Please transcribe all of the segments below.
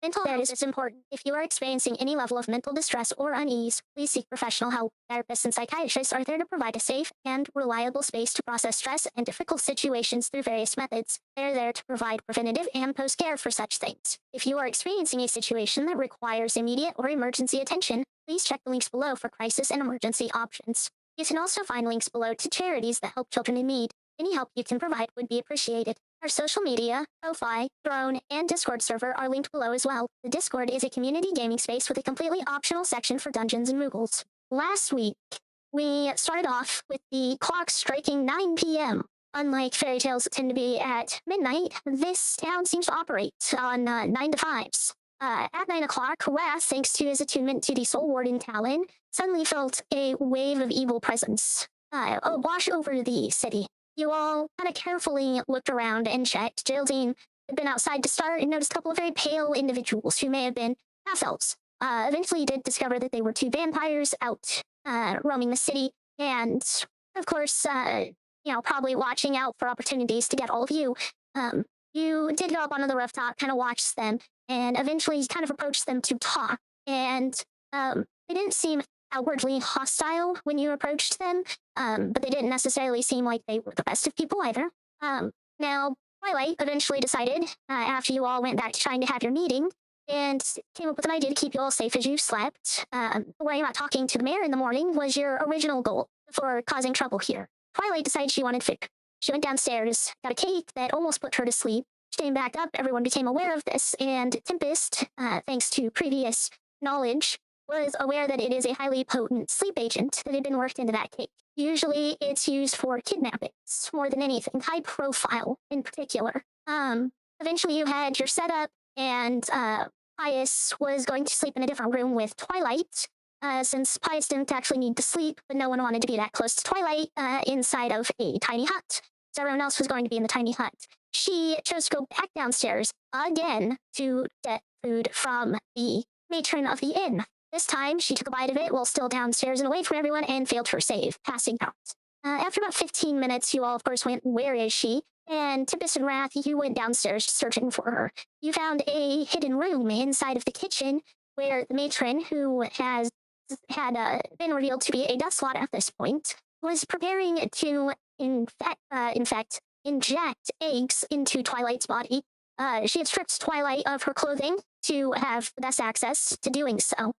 Mental health is important. If you are experiencing any level of mental distress or unease, please seek professional help. Therapists and psychiatrists are there to provide a safe and reliable space to process stress and difficult situations through various methods. They're there to provide preventative and post-care for such things. If you are experiencing a situation that requires immediate or emergency attention, please check the links below for crisis and emergency options. You can also find links below to charities that help children in need. Any help you can provide would be appreciated. Our social media, Ko-Fi, Drone, and Discord server are linked below as well. The Discord is a community gaming space with a completely optional section for dungeons and moogles. Last week, we started off with the clock striking 9 p.m. Unlike fairy tales that tend to be at midnight, this town seems to operate on 9 to 5s. At 9 o'clock, Wrath, thanks to his attunement to the Soul Warden Talon, suddenly felt a wave of evil presence wash over the city. You all kind of carefully looked around and checked. Geraldine had been outside to start and noticed a couple of very pale individuals who may have been half-elves. Eventually you did discover that they were two vampires out roaming the city, and of course, probably watching out for opportunities to get all of you. You did go up onto the rooftop, kind of watched them, and eventually kind of approached them to talk. And they didn't seem outwardly hostile when you approached them, but they didn't necessarily seem like they were the best of people either. Now, Twilight eventually decided, after you all went back to trying to have your meeting, and came up with an idea to keep you all safe as you slept. Worrying about talking to the mayor in the morning was your original goal before causing trouble here. Twilight decided she wanted food. She went downstairs, got a cake that almost put her to sleep. She came back up, everyone became aware of this, and Tempest, thanks to previous knowledge, was aware that it is a highly potent sleep agent that had been worked into that cake. Usually it's used for kidnappings more than anything, high profile in particular. Eventually you had your setup, and Pious was going to sleep in a different room with Twilight, since Pious didn't actually need to sleep, but no one wanted to be that close to Twilight inside of a tiny hut. So everyone else was going to be in the tiny hut. She chose to go back downstairs again to get food from the matron of the inn. This time, she took a bite of it while still downstairs and away from everyone and failed her save, passing out. After about 15 minutes, you all, of course, went, "Where is she?" And Tempest and Wrath, you went downstairs searching for her. You found a hidden room inside of the kitchen where the matron, who had been revealed to be a Dustlot at this point, was preparing to, inject eggs into Twilight's body. She had stripped Twilight of her clothing to have the best access to doing so.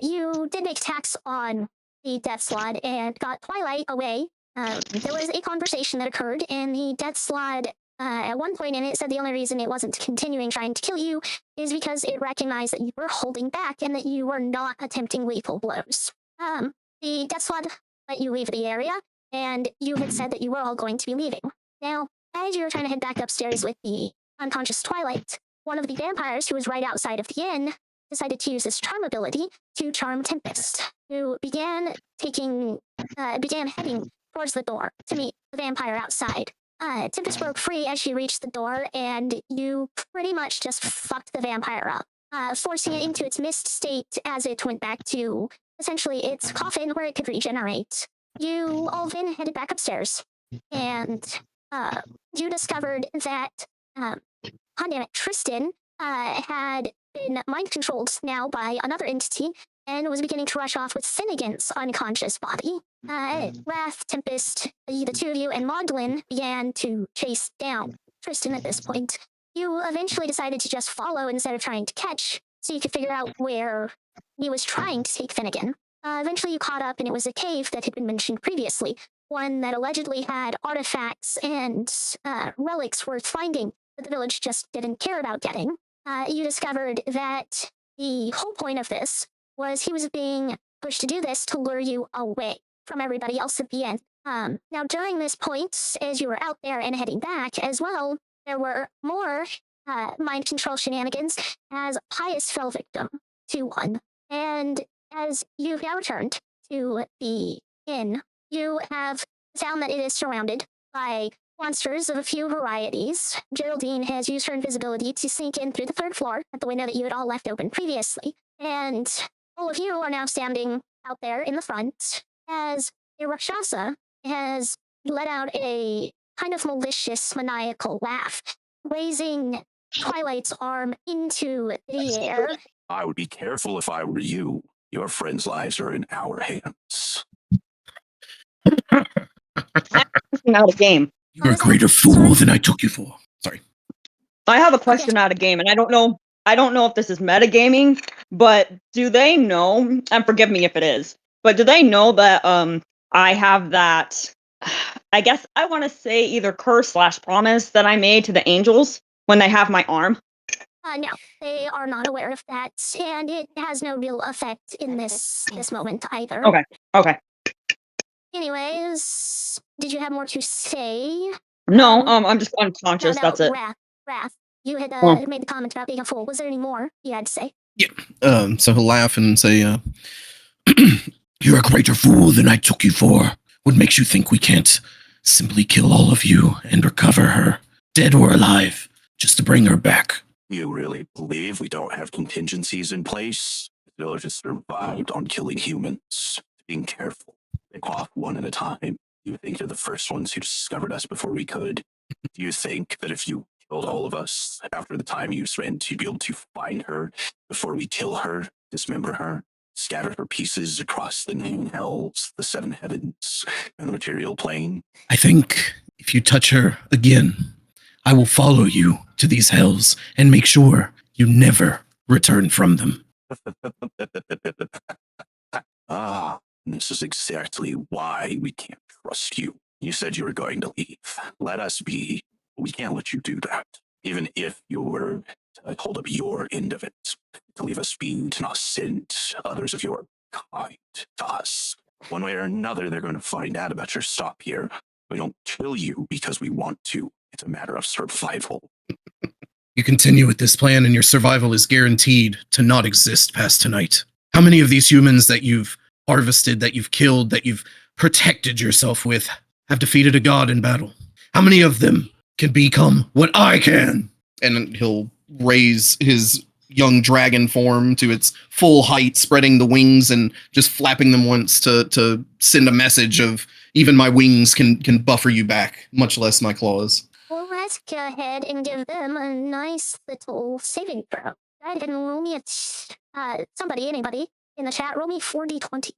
You did make attacks on the Death Slot and got Twilight away. There was a conversation that occurred, and the Death Slot, at one point in it, said the only reason it wasn't continuing trying to kill you is because it recognized that you were holding back and that you were not attempting lethal blows. The Death Slot let you leave the area, and you had said that you were all going to be leaving. Now, as you were trying to head back upstairs with the unconscious Twilight, one of the vampires who was right outside of the inn decided to use his charm ability to charm Tempest, who began heading towards the door to meet the vampire outside. Tempest broke free as she reached the door, and you pretty much just fucked the vampire up, forcing it into its mist state as it went back to, essentially, its coffin where it could regenerate. You all then headed back upstairs, and you discovered that, Tristan had been mind-controlled now by another entity and was beginning to rush off with Finnegan's unconscious body. Wrath, Tempest, the two of you, and Magdalene began to chase down Tristan at this point. You eventually decided to just follow instead of trying to catch, so you could figure out where he was trying to take Finnegan. Eventually you caught up, and it was a cave that had been mentioned previously, one that allegedly had artifacts and relics worth finding that the village just didn't care about getting. You discovered that the whole point of this was he was being pushed to do this to lure you away from everybody else at the end. Now, during this point, as you were out there and heading back as well, there were more mind control shenanigans as Pious fell victim to one. And as you've now returned to the inn, you have found that it is surrounded by monsters of a few varieties. Geraldine has used her invisibility to sneak in through the third floor at the window that you had all left open previously. And all of you are now standing out there in the front as a Rakshasa has let out a kind of malicious, maniacal laugh, raising Twilight's arm into the air. I would be careful if I were you. Your friends' lives are in our hands. Out of game. You're a greater fool than I took you for. Sorry. I have a question out of game, and I don't know if this is metagaming, but do they know, and forgive me if it is, but do they know that I have that, I guess I want to say either curse/promise that I made to the angels when they have my arm? No, they are not aware of that, and it has no real effect in this moment either. Okay. Anyways, did you have more to say? No, I'm just unconscious, No, that's it. Wrath. You had made the comment about being a fool. Was there any more you had to say? Yeah. So he'll laugh and say, you're a greater fool than I took you for. What makes you think we can't simply kill all of you and recover her, dead or alive, just to bring her back? You really believe we don't have contingencies in place? The villagers survived on killing humans. Being careful. Pick off one at a time. You think you're the first ones who discovered us before we could? Do you think that if you killed all of us after the time you spent, you'd be able to find her before we kill her, dismember her, scatter her pieces across the 9 hells, the 7 heavens, and the material plane? I think if you touch her again, I will follow you to these hells and make sure you never return from them. This is exactly why we can't trust you. You said you were going to leave. Let us be. We can't let you do that. Even if you were to hold up your end of it, to leave us be, to not send others of your kind to us. One way or another, they're going to find out about your stop here. We don't kill you because we want to. It's a matter of survival. You continue with this plan and your survival is guaranteed to not exist past tonight. How many of these humans that you've harvested, that you've killed, that you've protected yourself with have defeated a god in battle? How many of them can become what I can? And he'll raise his young dragon form to its full height, spreading the wings and just flapping them once to send a message of even my wings can buffer you back, much less my claws. Well, let's go ahead and give them a nice little saving throw. Go ahead and roll me anybody in the chat, roll me 4d20.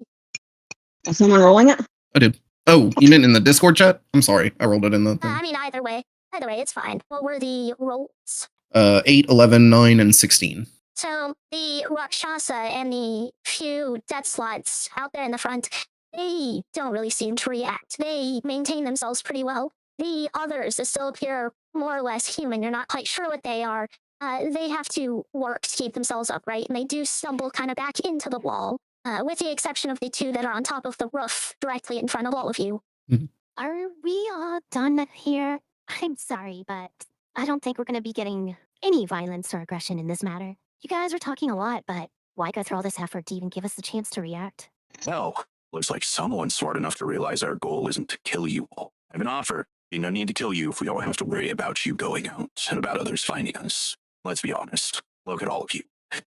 Is someone rolling it? I did. Oh, you meant in the Discord chat? I'm sorry, I rolled it in the thing. I mean, either way, it's fine. What were the rolls? 8, 11, 9, and 16. So the Rakshasa and the few death slots out there in the front, they don't really seem to react. They maintain themselves pretty well. The others that still appear more or less human, you're not quite sure what they are. They have to work to keep themselves upright, and they do stumble kind of back into the wall, with the exception of the 2 that are on top of the roof directly in front of all of you. Mm-hmm. Are we all done here? I'm sorry, but I don't think we're going to be getting any violence or aggression in this matter. You guys are talking a lot, but why go through all this effort to even give us the chance to react? Well, looks like someone's smart enough to realize our goal isn't to kill you all. I have an offer. No need to kill you if we don't have to worry about you going out and about others finding us. Let's be honest. Look at all of you.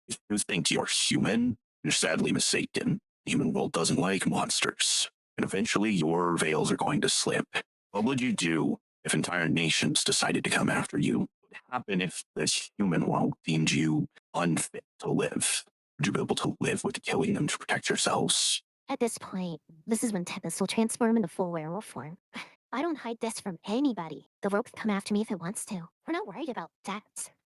If you think you're human, you're sadly mistaken. The human world doesn't like monsters. And eventually your veils are going to slip. What would you do if entire nations decided to come after you? What would happen if this human world deemed you unfit to live? Would you be able to live with killing them to protect yourselves? At this point, this is when Tempest will transform into full werewolf form. I don't hide this from anybody. The rogue can come after me if it wants to. We're not worried about that.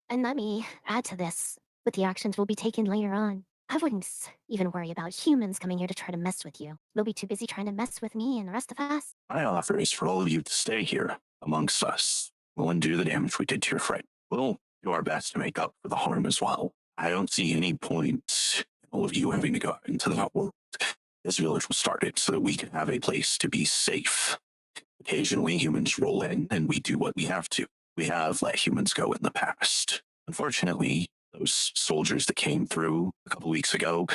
And let me add to this, with the actions we'll be taking later on. I wouldn't even worry about humans coming here to try to mess with you. They'll be too busy trying to mess with me and the rest of us. My offer is for all of you to stay here amongst us. We'll undo the damage we did to your friend. We'll do our best to make up for the harm as well. I don't see any point in all of you having to go out into that world. This village was started so that we can have a place to be safe. Occasionally, humans roll in and we do what we have to. We have let humans go in the past. Unfortunately, those soldiers that came through a couple weeks ago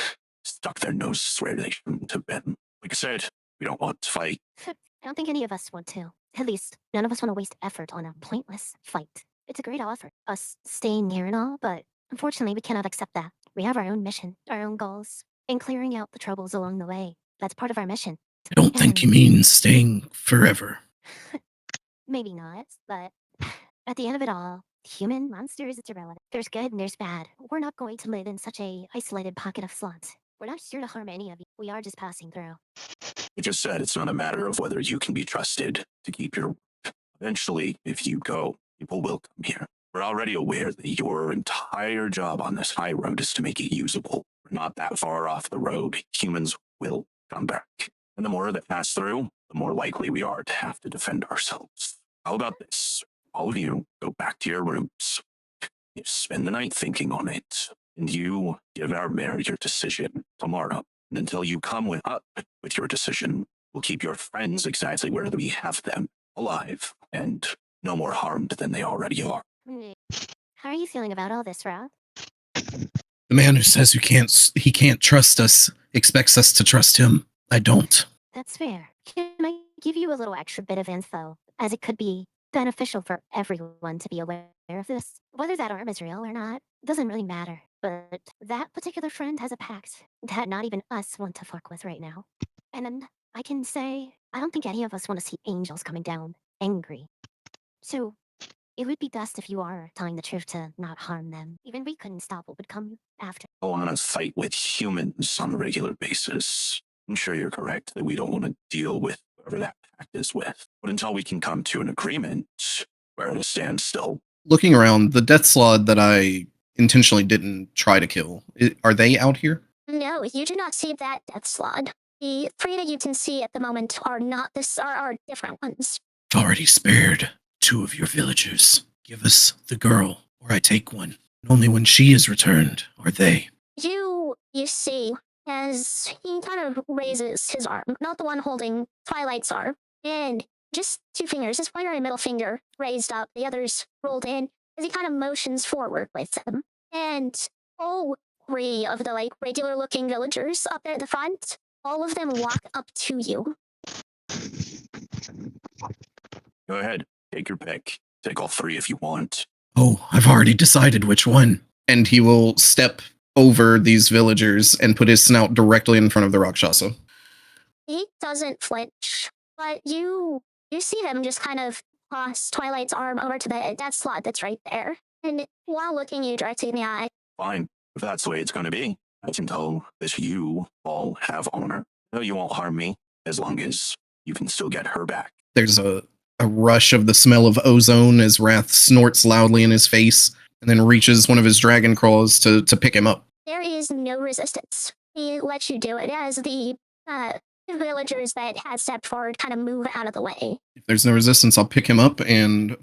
stuck their noses where they shouldn't have been. Like I said, we don't want to fight. I don't think any of us want to. At least, none of us want to waste effort on a pointless fight. It's a great offer, us staying here and all, but unfortunately, we cannot accept that. We have our own mission, our own goals, and clearing out the troubles along the way. That's part of our mission. I don't think he means staying forever. Maybe not, but at the end of it all, Human, monsters, it's irrelevant. There's good and there's bad. We're not going to live in such a isolated pocket of slums. We're not here to harm any of you. We are just passing through. I just said it's not a matter of whether you can be trusted to keep your word. Eventually, if you go, people will come here. We're already aware that your entire job on this high road is to make it usable. We're not that far off the road. Humans will come back. And the more that pass through, the more likely we are to have to defend ourselves. How about this? All of you go back to your rooms. You spend the night thinking on it, and you give our mayor your decision tomorrow. And until you come up with your decision, we'll keep your friends exactly where we have them, alive, and no more harmed than they already are. How are you feeling about all this, Rob? The man who says he can't trust us expects us to trust him. I don't. That's fair. Can I give you a little extra bit of info, as it could be beneficial for everyone to be aware of this? Whether that arm is real or not, doesn't really matter. But that particular friend has a pact that not even us want to fuck with right now. And then I can say, I don't think any of us want to see angels coming down angry. So it would be best if you are telling the truth to not harm them. Even we couldn't stop what would come after. Go on a fight with humans on a regular basis. I'm sure you're correct that we don't want to deal with whoever that pact is with. But until we can come to an agreement, we're at a standstill. Looking around, the death slod that I intentionally didn't try to kill, are they out here? No, you do not see that death slot. The three that you can see at the moment are not this are different ones. I've already spared 2 of your villagers. Give us the girl, or I take one. And only when she is returned are they. You see, as he kind of raises his arm, not the one holding Twilight's arm, and just 2 fingers, his pointer and middle finger raised up, the others rolled in, as he kind of motions forward with them. And all 3 of the regular looking villagers up there at the front, all of them walk up to you. Go ahead, take your pick. Take all 3 if you want. Oh, I've already decided which one. And he will step over these villagers and put his snout directly in front of the Rakshasa. He doesn't flinch, but you see him just kind of toss Twilight's arm over to that slot that's right there. And while looking you directly in the eye, Fine, if that's the way it's going to be. I can tell that you all have honor. No, you won't harm me as long as you can still get her back. There's a rush of the smell of ozone as Wrath snorts loudly in his face and then reaches one of his dragon claws to pick him up. there is no resistance. He lets you do it as the villagers that had stepped forward kind of move out of the way. If there's no resistance, I'll pick him up and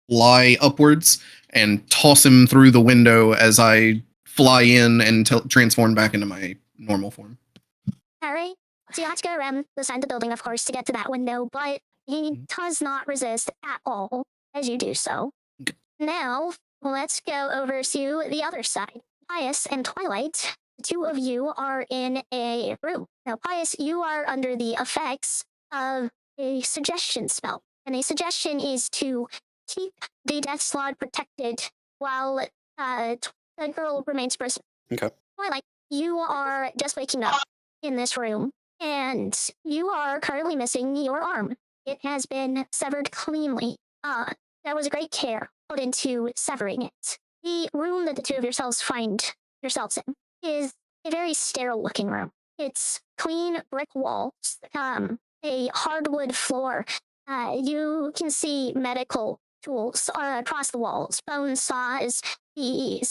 fly upwards and toss him through the window as I fly in and transform back into my normal form. Harry, so you have to go around the side of the building, of course, to get to that window, but he does not resist at all as you do so. Okay. Now, let's go over to the other side. Pious and Twilight, the 2 of you are in a room. Now, Pious, you are under the effects of a suggestion spell. And a suggestion is to keep the death slot protected while the girl remains prisoner. Okay. Twilight, you are just waking up in this room, and you are currently missing your arm. It has been severed cleanly. There was great care put into severing it. The room that the 2 of yourselves find yourselves in is a very sterile-looking room. It's clean brick walls, a hardwood floor. You can see medical tools across the walls, bone saws, the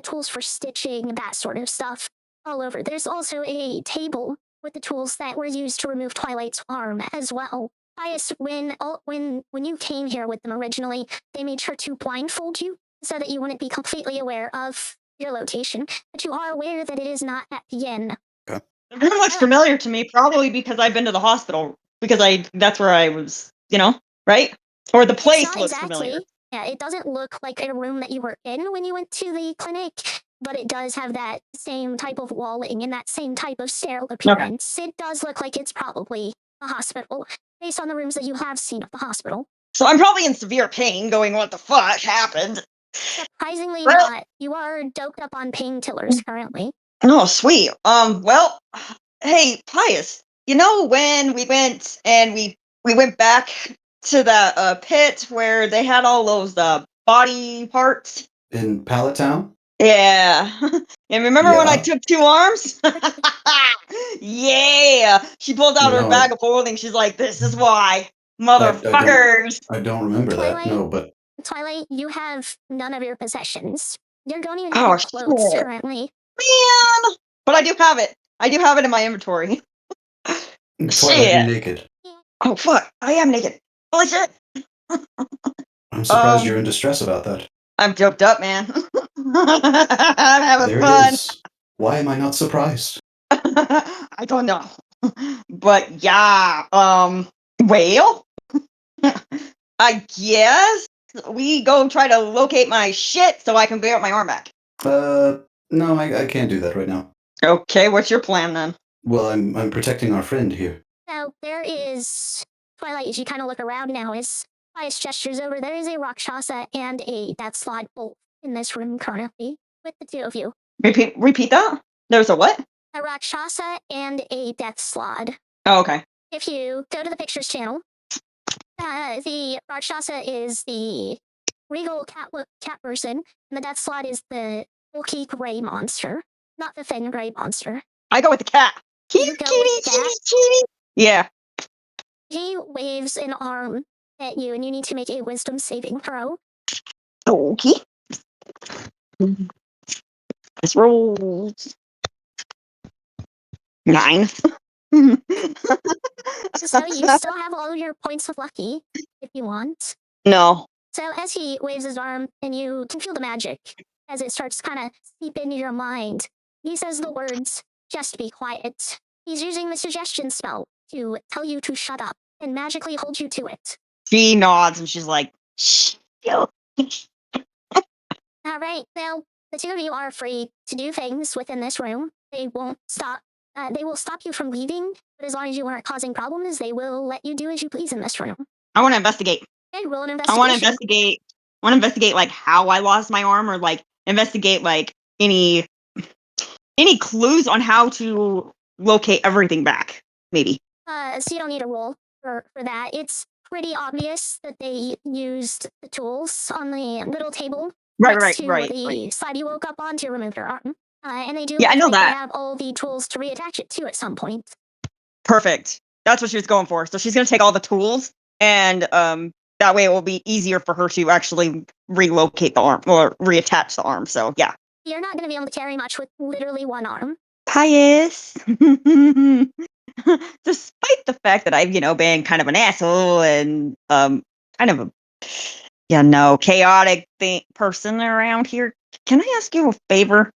tools for stitching, that sort of stuff all over. There's also a table with the tools that were used to remove Twilight's arm as well. Pious, when you came here with them originally, they made sure to blindfold you so that you wouldn't be completely aware of your location, but you are aware that it is not at the inn. The room looks familiar to me, probably because I've been to the hospital, because that's where I was, right? Or the place looks familiar. Yeah, it doesn't look like a room that you were in when you went to the clinic, but it does have that same type of walling and that same type of sterile appearance. Okay. It does look like it's probably a hospital, based on the rooms that you have seen at the hospital. So I'm probably in severe pain, going, what the fuck happened? Surprisingly not. You are doped up on painkillers currently. Oh, sweet. Well, hey, Pious, when we went and we went back to the pit where they had all those body parts. In Pallet Town? Yeah. And remember when I Yeah. took 2 arms? Yeah. She pulled out her No, bag of holding. She's like, this is why. I don't Motherfuckers. I don't remember that. Twilight? No, but Twilight, you have none of your possessions. You don't even have Oh, your clothes shit. currently. Man. But I do have it. I do have it in my inventory. Twilight, Shit. you're naked. Oh, fuck. I am naked. Holy shit. I'm surprised Um, you're in distress about that. I'm doped up, man. I'm having There fun. it is. Why am I not surprised? I don't know. But yeah, well, I guess we go try to locate my shit so I can get my arm back. No, I can't do that right now. Okay, what's your plan then? Well, I'm protecting our friend here. Now, there is... Twilight, as you kind of look around now, as Pious gestures over, there is a Rakshasa and a Death Slot both in this room currently, with the two of you. Repeat that? There's a what? A Rakshasa and a Death Slot. Oh, okay. If you go to the pictures channel, the Rakshasa is the regal cat person, and the Death Slot is the bulky gray monster, not the thin gray monster. I go with the cat. You Kitty, go kitty, with the kitty, cat? kitty. Yeah. He waves an arm at you, and you need to make a wisdom saving throw. Okay. Let's roll. 9. So you still have all your points of lucky, if you want. No. So as he waves his arm, and you can feel the magic as it starts to kind of seep into your mind, he says the words, "Just be quiet." He's using the suggestion spell to tell you to shut up and magically hold you to it. She nods and she's like, shh. Yo. All right, now the two of you are free to do things within this room. They won't stop. They will stop you from leaving, but as long as you aren't causing problems, they will let you do as you please in this room. I want to investigate. Okay, roll an I investigation. want to investigate. I want to investigate like how I lost my arm, or like investigate like any clues on how to locate everything back. Maybe. So you don't need a roll for that. It's pretty obvious that they used the tools on the little table next to the slide you woke up on to remove your arm. And they do Yeah, I look know like that. they have all the tools to reattach it to at some point. Perfect. That's what she was going for. So she's gonna take all the tools, and that way it will be easier for her to actually relocate the arm or reattach the arm. So yeah. You're not going to be able to carry much with literally one arm. Pious. Despite the fact that I've, been kind of an asshole and kind of a chaotic person around here, can I ask you a favor?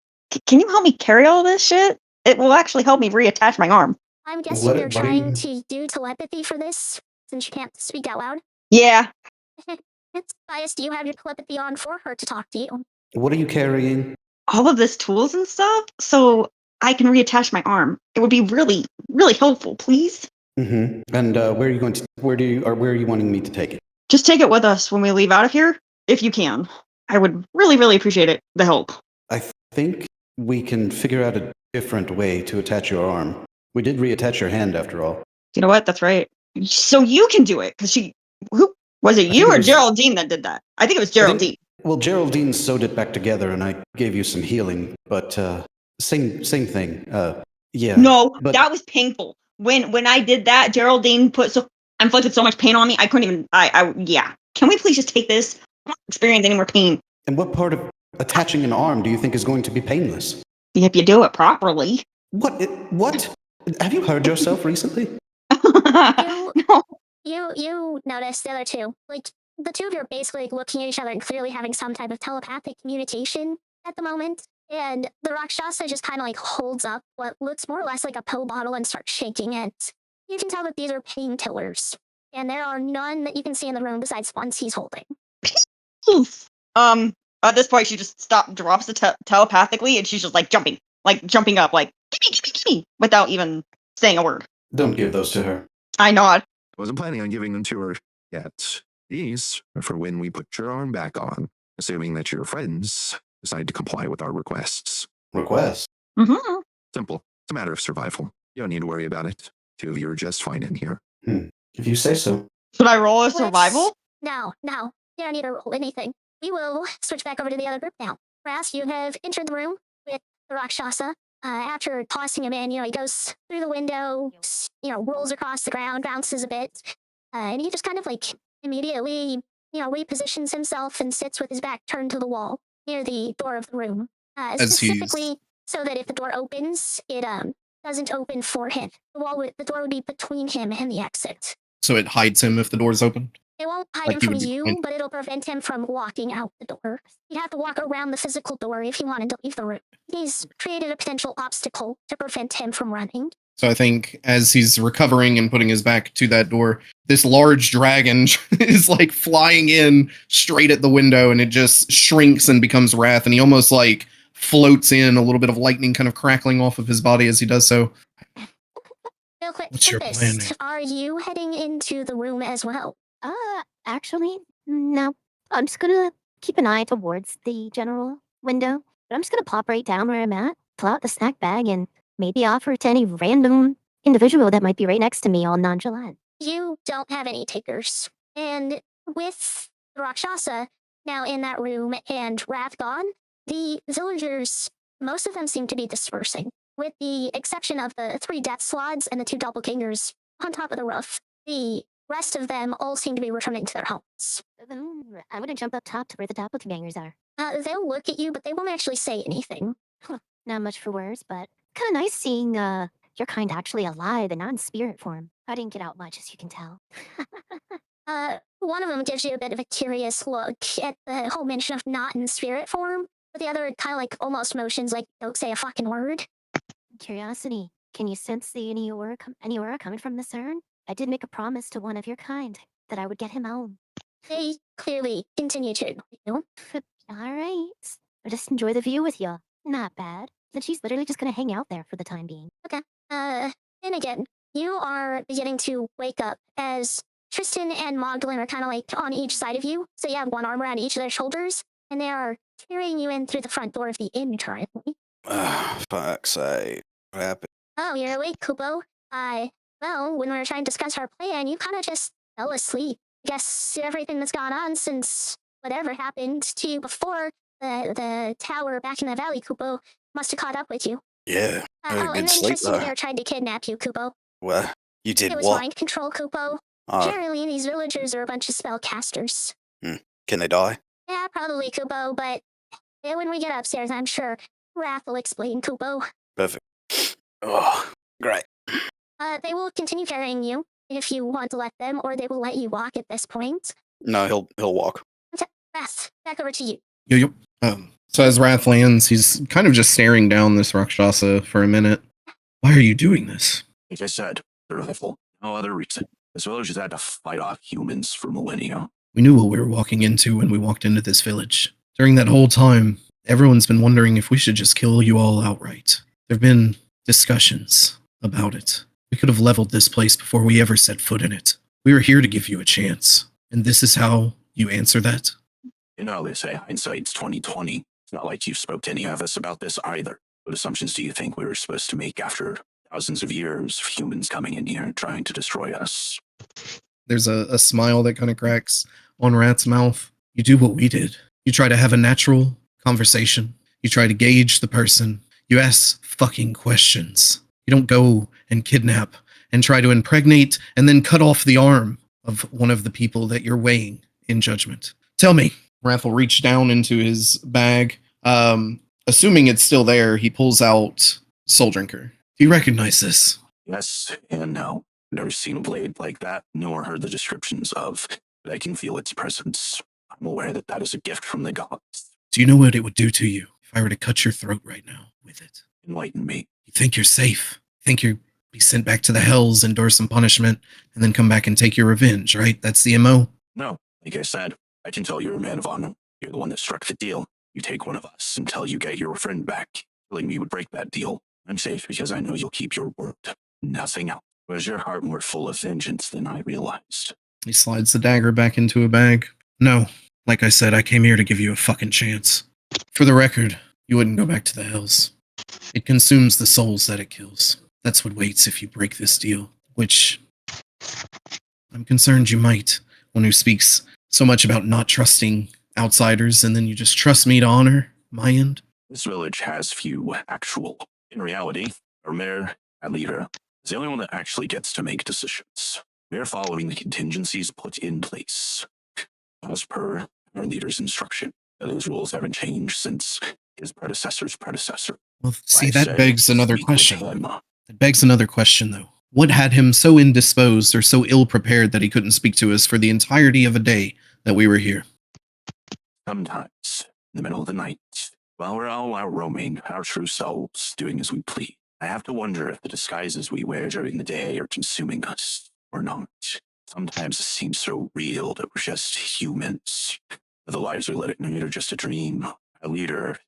Can you help me carry all this shit? It will actually help me reattach my arm. I'm guessing you're trying to do telepathy for this, since you can't speak out loud. Yeah. It's Bias, do you have your telepathy on for her to talk to you? What are you carrying? All of this tools and stuff, so I can reattach my arm. It would be really, really helpful, please. Mm-hmm. And where are you going to? Where are you wanting me to take it? Just take it with us when we leave out of here, if you can. I would really, really appreciate it. The help. I think we can figure out a different way to attach your arm. We did reattach your hand, after all. You know what? That's right. So you can do it, because who was it? You or Geraldine that did that? I think it was Geraldine. Well, Geraldine sewed it back together, and I gave you some healing. But same thing. Yeah. No, that was painful. When I did that, Geraldine inflicted so much pain on me. I couldn't even. Yeah. Can we please just take this? I don't experience any more pain. And what part of attaching an arm do you think is going to be painless? If you do it properly. What? Have you heard yourself recently? No. You notice the other two. Like, the two of you are basically looking at each other and clearly having some type of telepathic communication at the moment. And the Rakshasa just kind of like holds up what looks more or less like a pill bottle and starts shaking it. You can tell that these are painkillers. And there are none that you can see in the room besides ones he's holding. At this point, she just drops the telepathically, and she's just like jumping up, like, gimme, without even saying a word. Don't give those to her. I nod. I wasn't planning on giving them to her yet. These are for when we put your arm back on, assuming that your friends decide to comply with our requests. Request? Mm-hmm. Simple. It's a matter of survival. You don't need to worry about it. Two of you are just fine in here. If you say so. Should I roll a survival? No. You don't need to roll anything. we will switch back over to the other group now. Ras, you have entered the room with the Rakshasa. After tossing him in, he goes through the window, rolls across the ground, bounces a bit, and he just kind of immediately, repositions himself and sits with his back turned to the wall near the door of the room. As Specifically, so that if the door opens, it doesn't open for him. The door would be between him and the exit. So it hides him if the door's open? It won't hide Like him he from would be you, behind- but it'll prevent him from walking out the door. He'd have to walk around the physical door if he wanted to leave the room. He's created a potential obstacle to prevent him from running. So I think as he's recovering and putting his back to that door, this large dragon is flying in straight at the window, and it just shrinks and becomes Wrath, and he almost floats in, a little bit of lightning kind of crackling off of his body as he does so. Real quick, What's your plan? Are you heading into the room as well? Actually, no. I'm just gonna keep an eye towards the general window, but I'm just gonna pop right down where I'm at, pull out the snack bag, and maybe offer it to any random individual that might be right next to me, all nonchalant. You don't have any takers. And with the Rakshasa now in that room and Wrath gone, the villagers, most of them seem to be dispersing, with the exception of the 3 death slots and the 2 doppelgangers on top of the roof. The rest of them all seem to be returning to their homes. I'm gonna jump up top to where the doppelgangers are. They'll look at you, but they won't actually say anything. Not much for words, but kind of nice seeing your kind actually alive and not in spirit form. I didn't get out much, as you can tell. One of them gives you a bit of a curious look at the whole mention of not in spirit form, but the other kind of almost motions don't say a fucking word. Curiosity, can you sense any aura coming from this urn? I did make a promise to one of your kind that I would get him home. They clearly continue to ignore you. All right. I just enjoy the view with you. Not bad. Then she's literally just gonna hang out there for the time being. And again, you are beginning to wake up as Tristan and Magdalene are kind of on each side of you. So you have one arm around each of their shoulders, and they are carrying you in through the front door of the inn currently. Fuck's sake. What happened? Oh, you're awake, Kupo. Well, when we were trying to discuss our plan, you kind of just fell asleep. I guess everything that's gone on since whatever happened to you before the tower back in the valley, Kupo, must have caught up with you. Yeah. I had a And good then sleep, Tristan though. here tried to kidnap you, Kupo. What? You did It was what? mind control, Kupo. Oh, Apparently, these villagers are a bunch of spellcasters. can they die? Yeah, probably, Kupo, but when we get upstairs, I'm sure Wrath will explain, Kupo. Perfect. Oh, great. They will continue carrying you if you want to let them, or they will let you walk at this point. No, he'll walk. Wrath, back over to you. Yo. So as Wrath lands, he's kind of just staring down this Rakshasa for a minute. Why are you doing this? Like I said, survival. No other reason. This village has had to fight off humans for millennia. We knew what we were walking into when we walked into this village. During that whole time, everyone's been wondering if we should just kill you all outright. There have been discussions about it. We could have leveled this place before we ever set foot in it. We were here to give you a chance. And this is how you answer that? You know, they say hindsight's 20/20. It's not like you spoke to any of us about this either. What assumptions do you think we were supposed to make after thousands of years of humans coming in here trying to destroy us? There's a smile that kind of cracks on Rat's mouth. You do what we did. You try to have a natural conversation. You try to gauge the person. You ask fucking questions. You don't go and kidnap and try to impregnate and then cut off the arm of one of the people that you're weighing in judgment. Tell me. Wrath will reach down into his bag. Assuming it's still there, he pulls out Soul Drinker. Do you recognize this? Yes and no. Never seen a blade like that, nor heard the descriptions of, but I can feel its presence. I'm aware that that is a gift from the gods. Do you know what it would do to you if I were to cut your throat right now with it? Enlighten me. You think you're safe. You think you'll be sent back to the hells, endure some punishment, and then come back and take your revenge, right? That's the MO? No, like I said, I can tell you're a man of honor. You're the one that struck the deal. You take one of us until you get your friend back. Telling me you would break that deal. I'm safe because I know you'll keep your word. Nothing else. Was your heart more full of vengeance than I realized? He slides the dagger back into a bag. No, like I said, I came here to give you a fucking chance. For the record, you wouldn't go back to the hells. It consumes the souls that it kills. That's what waits if you break this deal, which I'm concerned you might. One who speaks so much about not trusting outsiders, and then you just trust me to honor my end? This village has few actual. In reality, our mayor and leader is the only one that actually gets to make decisions. We are following the contingencies put in place as per our leader's instruction. Those rules haven't changed since his predecessor's predecessor. Well, see, I that say begs another speak with question. him. That begs another question, though. What had him so indisposed or so ill prepared that he couldn't speak to us for the entirety of a day that we were here? Sometimes, in the middle of the night, while we're all out roaming, our true selves, doing as we please, I have to wonder if the disguises we wear during the day are consuming us or not. Sometimes it seems so real that we're just humans. The lives we led at night are just a dream. Our leader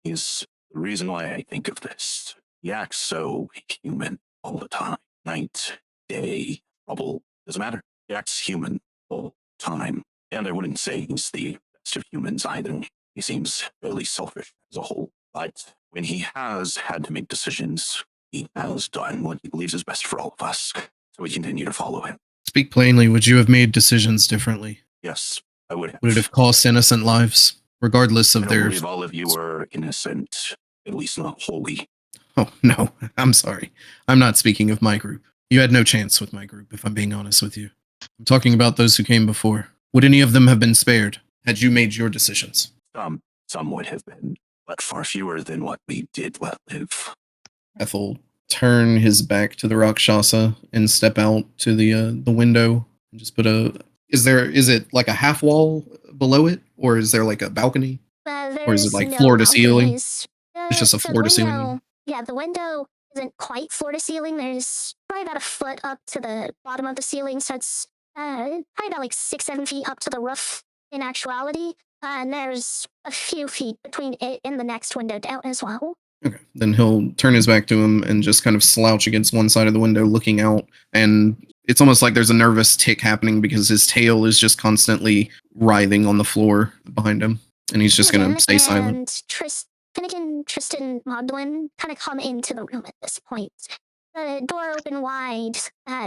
is the reason why I think of this. He acts so human all the time. Night, day, trouble, doesn't matter. He acts human all the time. And I wouldn't say he's the best of humans either. He seems fairly selfish as a whole. But when he has had to make decisions, he has done what he believes is best for all of us. So we continue to follow him. Speak plainly, would you have made decisions differently? Yes, I would have. Would it have cost innocent lives, regardless I of don't their... believe all of you were innocent, at least not wholly. Oh, no, I'm sorry. I'm not speaking of my group. You had no chance with my group, if I'm being honest with you. I'm talking about those who came before. Would any of them have been spared had you made your decisions? Some would have been, but far fewer than what we did let live. Ethel turn his back to the Rakshasa and step out to the window and just put a... Is it like a half wall below it, or is there like a balcony? Or is it There's like no floor to ceiling? balconies. It's just a So floor to the ceiling window- one. Yeah, the window isn't quite floor to ceiling. There's probably about a foot up to the bottom of the ceiling, so it's probably about like 6-7 feet up to the roof in actuality. And there's a few feet between it and the next window down as well. Okay. Then he'll turn his back to him and just kind of slouch against one side of the window looking out. And it's almost like there's a nervous tick happening because his tail is just constantly writhing on the floor behind him. And he's just going to stay silent. And Finnegan, Tristan, Magdalene kind of come into the room at this point. The door opened wide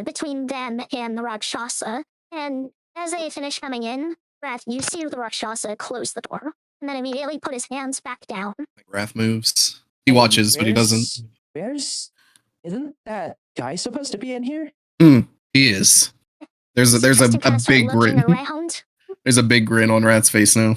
between them and the Rakshasa. And as they finish coming in, Wrath, you see the Rakshasa close the door and then immediately put his hands back down. Wrath moves. He watches, but he doesn't. Isn't that guy supposed to be in here? He is. There's a Tristan kinda started big looking grin. around. There's a big grin on Rat's face now.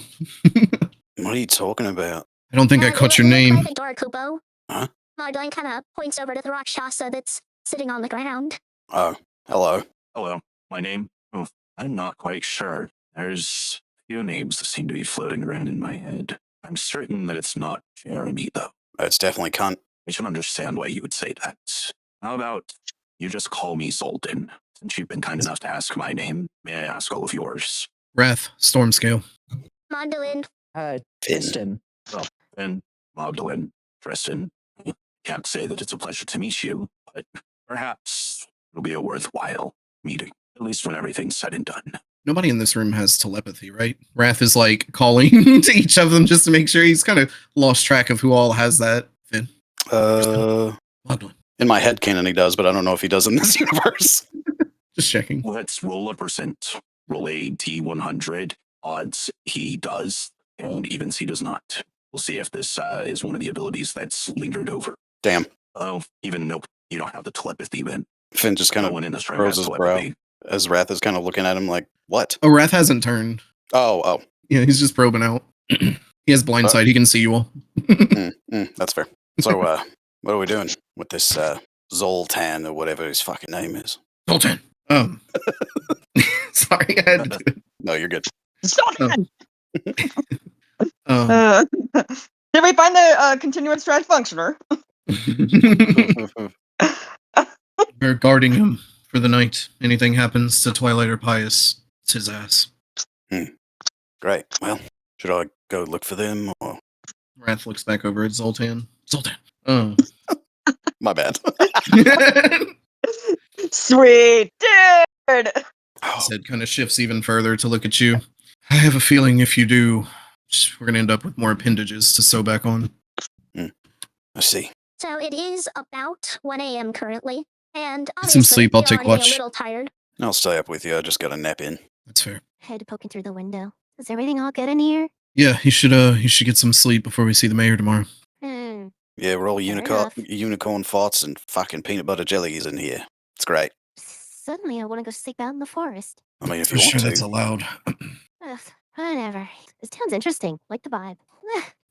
What are you talking about? I don't think I caught your name. Private door, Kupo. Huh? Magdalene kind of points over to the Rakshasa that's sitting on the ground. Oh, hello. Hello, my name? Oh, I'm not quite sure. There's a few names that seem to be floating around in my head. I'm certain that it's not Jeremy, though. It's definitely cunt. I should understand why you would say that. How about you just call me Zoltan? Since you've been kind enough to ask my name, may I ask all of yours? Wrath, storm scale. Magdalene. Tristan. And Magdalene, Tristan, can't say that it's a pleasure to meet you, but perhaps it'll be a worthwhile meeting, at least when everything's said and done. Nobody in this room has telepathy, right? Wrath is like calling to each of them just to make sure. He's kind of lost track of who all has that. Finn. Magdalene. In my head canon he does, but I don't know if he does in this universe. Just checking. Let's roll a percent. Roll a D100. Odds he does, and evens he does not. We'll see if this is one of the abilities that's lingered over. Damn. Oh, even nope, you don't have the telepathy then. Finn just kind No of one in this room throws has his brow telepathy. as Wrath is kind of looking at him like, what? Oh, Wrath hasn't turned. Oh. Yeah, he's just probing out. He has blind sight. He can see you all. That's fair. So, what are we doing with this Zoltan or whatever his fucking name is? Zoltan. Sorry, I had to do it. No, you're good. Zoltan! Um, Did we find the continuous drive functioner? We're guarding him for the night. Anything happens to Twilight or Pious, it's his ass. Great. Well, should I go look for them or? Wrath looks back over at Zoltan. Zoltan. My bad. Sweet dude! His head kind of shifts even further to look at you. I have a feeling if you do, we're going to end up with more appendages to sew back on. I see. So it is about 1 a.m. currently, and Get some obviously sleep, I'll you're take already watch. a little tired. I'll stay up with you. I just got a nap in. That's fair. Head poking through the window. Is everything all good in here? Yeah, you should get some sleep before we see the mayor tomorrow. Hmm. Yeah, we're all Fair unicorn enough. farts and fucking peanut butter jellies in here. It's great. Suddenly, I want to go sleep out in the forest. I mean, if For you want sure, to. that's allowed. Ugh, whatever. This town's interesting. Like the vibe.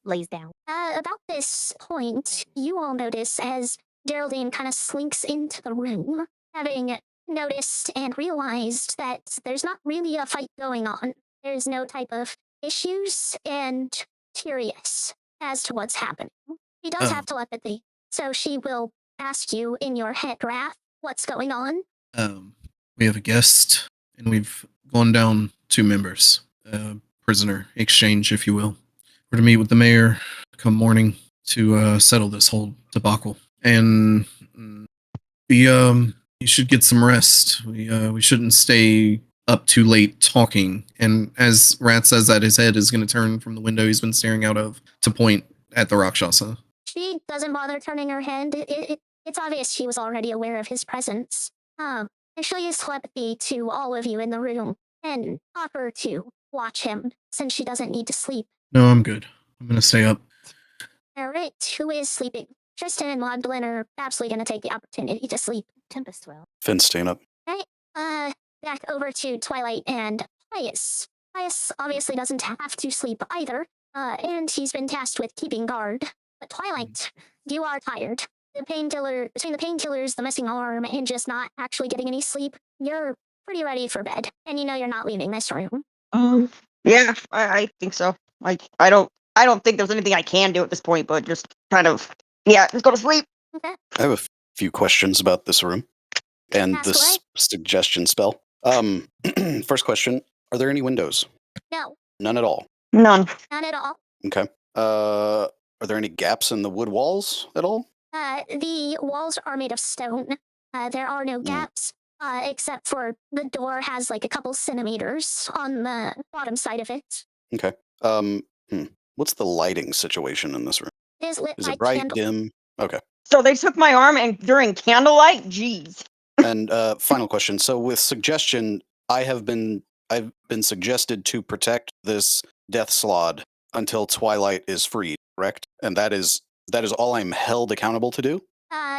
Lays down. About this point, you all notice as Geraldine kind of slinks into the room, having noticed and realized that there's not really a fight going on. There's no type of issues, and curious as to what's happening. She does have telepathy, so she will ask you in your head, Wrath, what's going on. We have a guest, and we've gone down 2 members. Prisoner exchange, if you will. We're to meet with the mayor come morning to settle this whole debacle. And you should get some rest. We shouldn't stay up too late talking. And as Rat says that, his head is going to turn from the window he's been staring out of to point at the Rakshasa. She doesn't bother turning her head. It's obvious she was already aware of his presence. And she'll use telepathy to all of you in the room and offer to watch him since she doesn't need to sleep. No, I'm good. I'm going to stay up. All right, who is sleeping? Tristan and Magdalene are absolutely going to take the opportunity to sleep. Tempest will. Finn's staying up. Back over to Twilight and Pious. Pious obviously doesn't have to sleep either, and he's been tasked with keeping guard. But Twilight, you are tired. Between the painkillers, the missing arm, and just not actually getting any sleep, you're pretty ready for bed, and you know you're not leaving this room. Yeah, I think so. I don't think there's anything I can do at this point, but just kind of, just go to sleep. Okay. I have a few questions about this room and Ask this away. suggestion spell. First question: are there any windows? No, None at all. None. not at all. Okay. Are there any gaps in the wood walls at all? The walls are made of stone. There are no gaps, except for the door has like a couple centimeters on the bottom side of it. Okay. What's the lighting situation in this room? It is lit Is by it bright, candle. dim? Okay. So they took my arm and during candlelight? Jeez. And final question. So with suggestion, I've been suggested to protect this death slod until Twilight is freed, correct? And that is all I'm held accountable to do?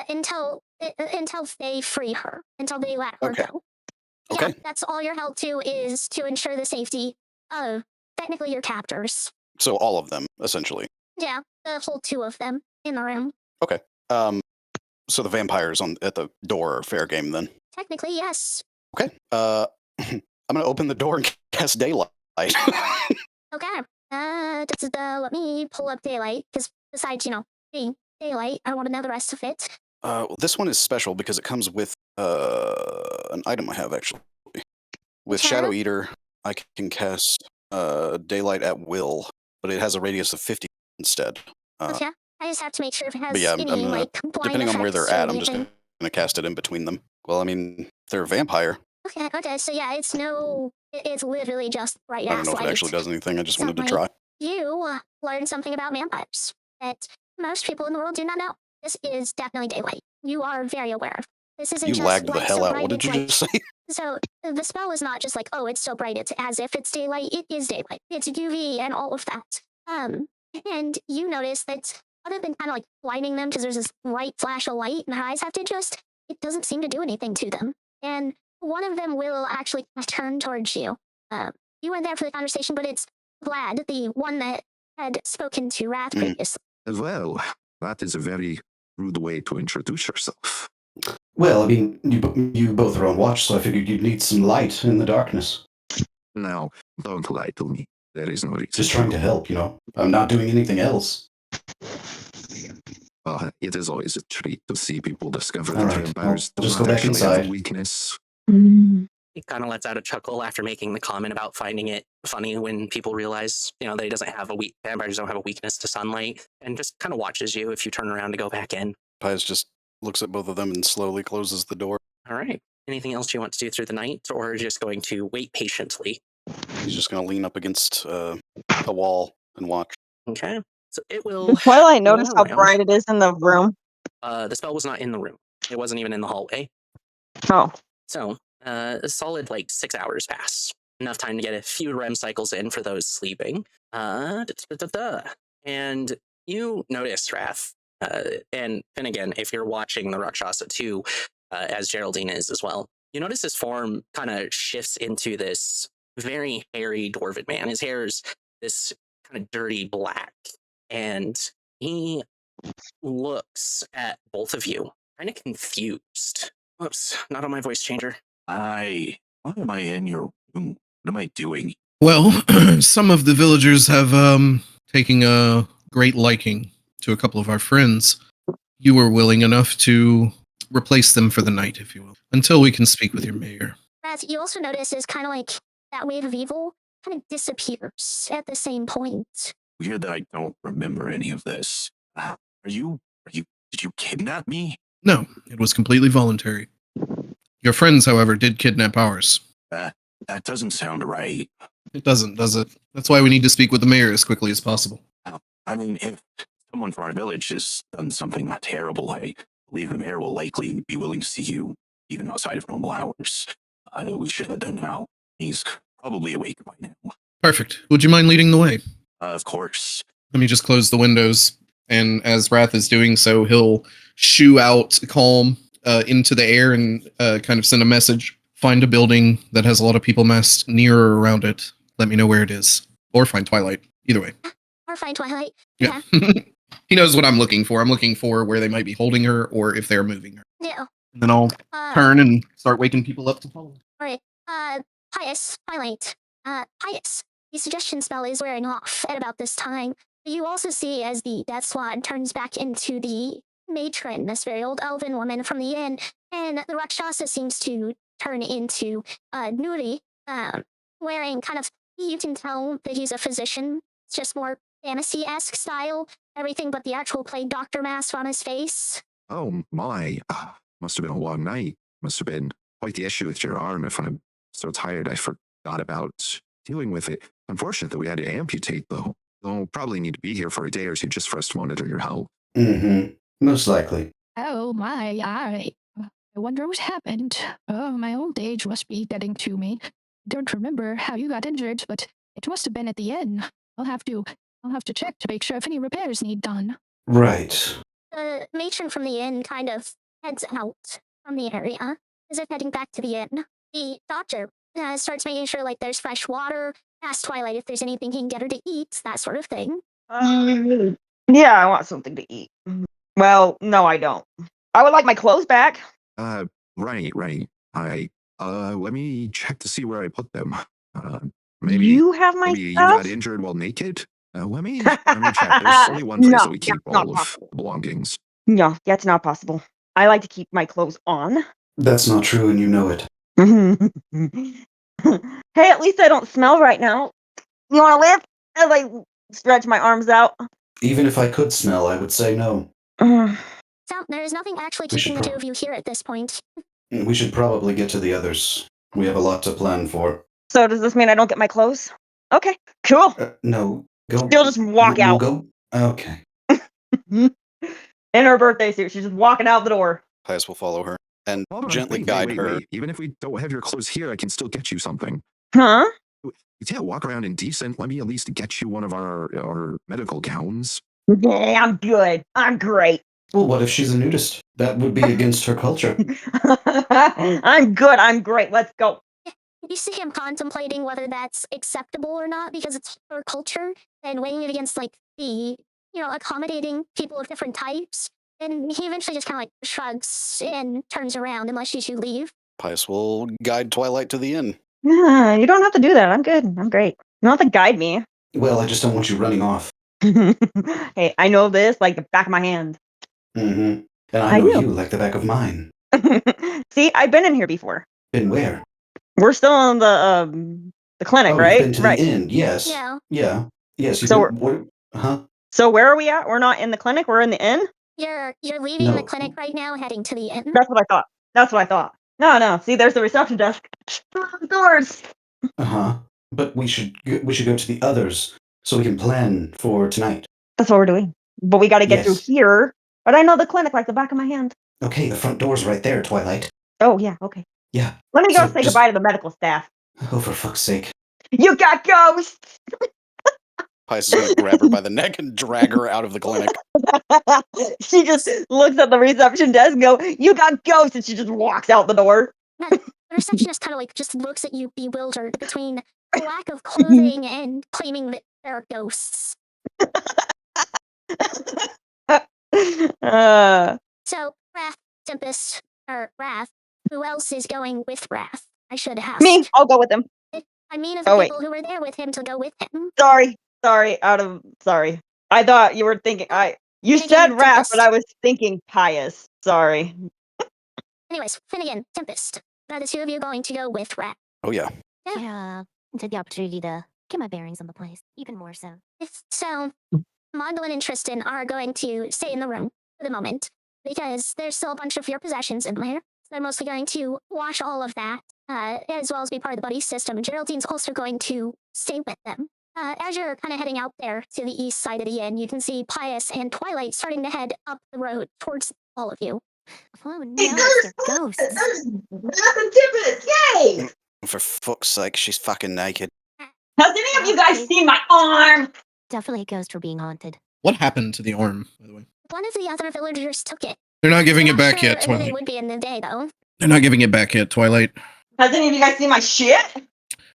Until they free her, until they let her Okay. go. Okay. Yeah, that's all you're held to is to ensure the safety of technically your captors. So all of them, essentially. Yeah, the whole 2 of them in the room. Okay. So the vampires at the door are fair game then. Technically, yes. Okay. I'm gonna open the door and cast daylight. Okay. Let me pull up daylight, because besides, being daylight, I want to know the rest of it. Well, this one is special because it comes with an item I have actually. With Okay. Shadow Eater, I can cast daylight at will, but it has a radius of 50 instead. Okay. I just have to make sure if it has But yeah, I'm any, gonna, like, blind depending on where they're effects or at, I'm just anything. gonna cast it in between them. Well, I mean, they're a vampire. Okay, so yeah, it's literally just bright I don't ass know if light. it actually does anything. I just wanted to Sunlight. try. You learned something about vampires that most people in the world do not know. This is definitely daylight. You are very aware of. This isn't You just lagged the light hell so out. bright What did it's you like. just say? So the spell is not just like, oh, it's so bright, it's as if it's daylight. It is daylight. It's UV and all of that. And you notice that other than kind of like blinding them because there's this light flash of light and their eyes have to adjust, it doesn't seem to do anything to them. And one of them will actually turn towards you. You weren't there for the conversation, but it's Vlad, the one that had spoken to Wrath previously. Well, that is a very rude way to introduce yourself. Well, I mean, you both are on watch, so I figured you'd need some light in the darkness. Now, don't lie to me. There is no reason. Just trying to help, I'm not doing anything else. It is always a treat to see people discover All that right, vampires I'll do just not go back actually have inside. a weakness. He kind of lets out a chuckle after making the comment about finding it funny when people realize, that he doesn't have vampires don't have a weakness to sunlight, and just kind of watches you if you turn around to go back in. Pius just looks at both of them and slowly closes the door. All right. Anything else you want to do through the night, or just going to wait patiently? He's just going to lean up against a wall and watch. Okay. So it will. Did Twilight notice roll how around. bright it is in the room? The spell was not in the room. It wasn't even in the hallway. Oh. So a solid 6 hours pass. enough time to get a few REM cycles in for those sleeping. And you notice, Wrath, and again, if you're watching the Rakshasa too, as Geraldine is as well, you notice his form kind of shifts into this very hairy dwarven man. His hair is this kind of dirty black, and he looks at both of you, kind of confused. Whoops, not on my voice changer. Why am I in your room? What am I doing? Well, some of the villagers have taken a great liking to a couple of our friends. You were willing enough to replace them for the night, if you will, until we can speak with your mayor. As you also notice is kind of like that wave of evil kind of disappears at the same point. Weird that I don't remember any of this. Did you kidnap me? No, it was completely voluntary. Your friends, however, did kidnap ours. That doesn't sound right. It doesn't, does it? That's why we need to speak with the mayor as quickly as possible. I mean, if someone from our village has done something that terrible, I believe the mayor will likely be willing to see you, even outside of normal hours. We should head there now. He's probably awake by now. Perfect. Would you mind leading the way? Of course. Let me just close the windows, and as Wrath is doing so, he'll shoo out Calm into the air and kind of send a message. Find a building that has a lot of people massed near or around it. Let me know where it is. Or find Twilight. Either way. Or find Twilight. Yeah. He knows what I'm looking for. I'm looking for where they might be holding her or if they're moving her. Yeah. And then I'll turn and start waking people up to follow. Alright. Pious Twilight. Pious. The suggestion spell is wearing off at about this time. You also see as the death squad turns back into the matron, this very old elven woman from the inn, and the Rakshasa seems to turn into Nuri, wearing kind of, you can tell that he's a physician. It's just more fantasy-esque style, everything but the actual plague doctor mask on his face. Oh my. Must have been a long night. Must have been quite the issue with your arm if I'm so tired I forgot about dealing with it. Unfortunate that we had to amputate, though. They'll probably need to be here for a day or two just for us to monitor your health. Most likely. Oh my, I wonder what happened. Oh, my old age must be getting to me. I don't remember how you got injured, but it must have been at the inn. I'll have to check to make sure if any repairs need done. Right. The matron from the inn kind of heads out from the area, as if heading back to the inn. The doctor starts making sure like there's fresh water, asks Twilight if there's anything he can get her to eat, that sort of thing. Yeah, I want something to eat. Well, no, I don't. I would like my clothes back. Right. Let me check to see where I put them. Maybe you have my maybe you stuff? got injured while naked? Let me check. There's only one place No, that we keep that's not all of possible. the belongings. No, that's not possible. I like to keep my clothes on. That's not true, and you know it. Hey, at least I don't smell right now. You want to live? As I stretch my arms out. Even if I could smell, I would say no. So, there is nothing actually We keeping should the two of you here at this point. We should probably get to the others. We have a lot to plan for. So does this mean I don't get my clothes? Okay, cool. No, go. She'll just walk we'll out. Go. Okay. In her birthday suit, she's just walking out the door. Pious will follow her and Hold on, gently wait, guide wait, her. wait. Even if we don't have your clothes here, I can still get you something. Huh? Yeah, walk around in decent. Let me at least get you one of our medical gowns. Yeah, I'm good. I'm great. Well, what if she's a nudist? That would be against her culture. I'm good. I'm great. Let's go. You see him contemplating whether that's acceptable or not because it's her culture and weighing it against like the, accommodating people of different types. And he eventually just kind of like shrugs and turns around and lets you leave. Pious will guide Twilight to the inn. Yeah, you don't have to do that. I'm good. I'm great. You don't have to guide me. Well, I just don't want you running off. Hey, I know this like the back of my hand. And I know you like the back of mine. See, I've been in here before. Been where? We're still in the clinic, Oh, right? you've been to the inn. Yes. Yeah. Yes. You So been, huh? So where are we at? We're not in the clinic. We're in the inn. You're leaving the No. clinic right now, heading to the inn. That's what I thought. No. See, there's the reception desk. Doors. But we should go to the others so we can plan for tonight. That's what we're doing. But we got to get through here. But I know the clinic like the back of my hand. Okay, the front door's right there, Twilight. Oh yeah. Okay. Yeah. Let me go So say just- goodbye to the medical staff. Oh, for fuck's sake. You got ghosts! Pious is gonna grab her by the neck and drag her out of the clinic. She just looks at the reception desk and go, you got ghosts! And she just walks out the door. The receptionist kind of like just looks at you bewildered between the lack of clothing and claiming that there are ghosts. So, Wrath, Tempest, or Wrath, who else is going with Wrath? I should ask. Me, I'll go with him. I mean, of the people who were there with him to go with him. Sorry. I thought you were thinking, you Finnegan, said Wrath, Tempest. but I was thinking Pious. Sorry. Anyways, Finnegan, Tempest. Are the two of you going to go with Wrath? Oh yeah. Yeah, take the opportunity to get my bearings on the place, even more so. So, Magdalene and Tristan are going to stay in the room for the moment because there's still a bunch of your possessions in there. They're mostly going to wash all of that, as well as be part of the buddy system. Geraldine's also going to stay with them. As you're kind of heading out there to the east side of the inn, you can see Pious and Twilight starting to head up the road towards all of you. Oh no, they're ghosts. Yay! For fuck's sake, she's fucking naked. Has any of you guys seen my arm? Definitely a ghost for being haunted. What happened to the arm, by the way? One of the other villagers took it. They're not giving I'm it not back sure yet, that Twilight. It would be in the day, though. They're not giving it back yet, Twilight. Has any of you guys seen my shit?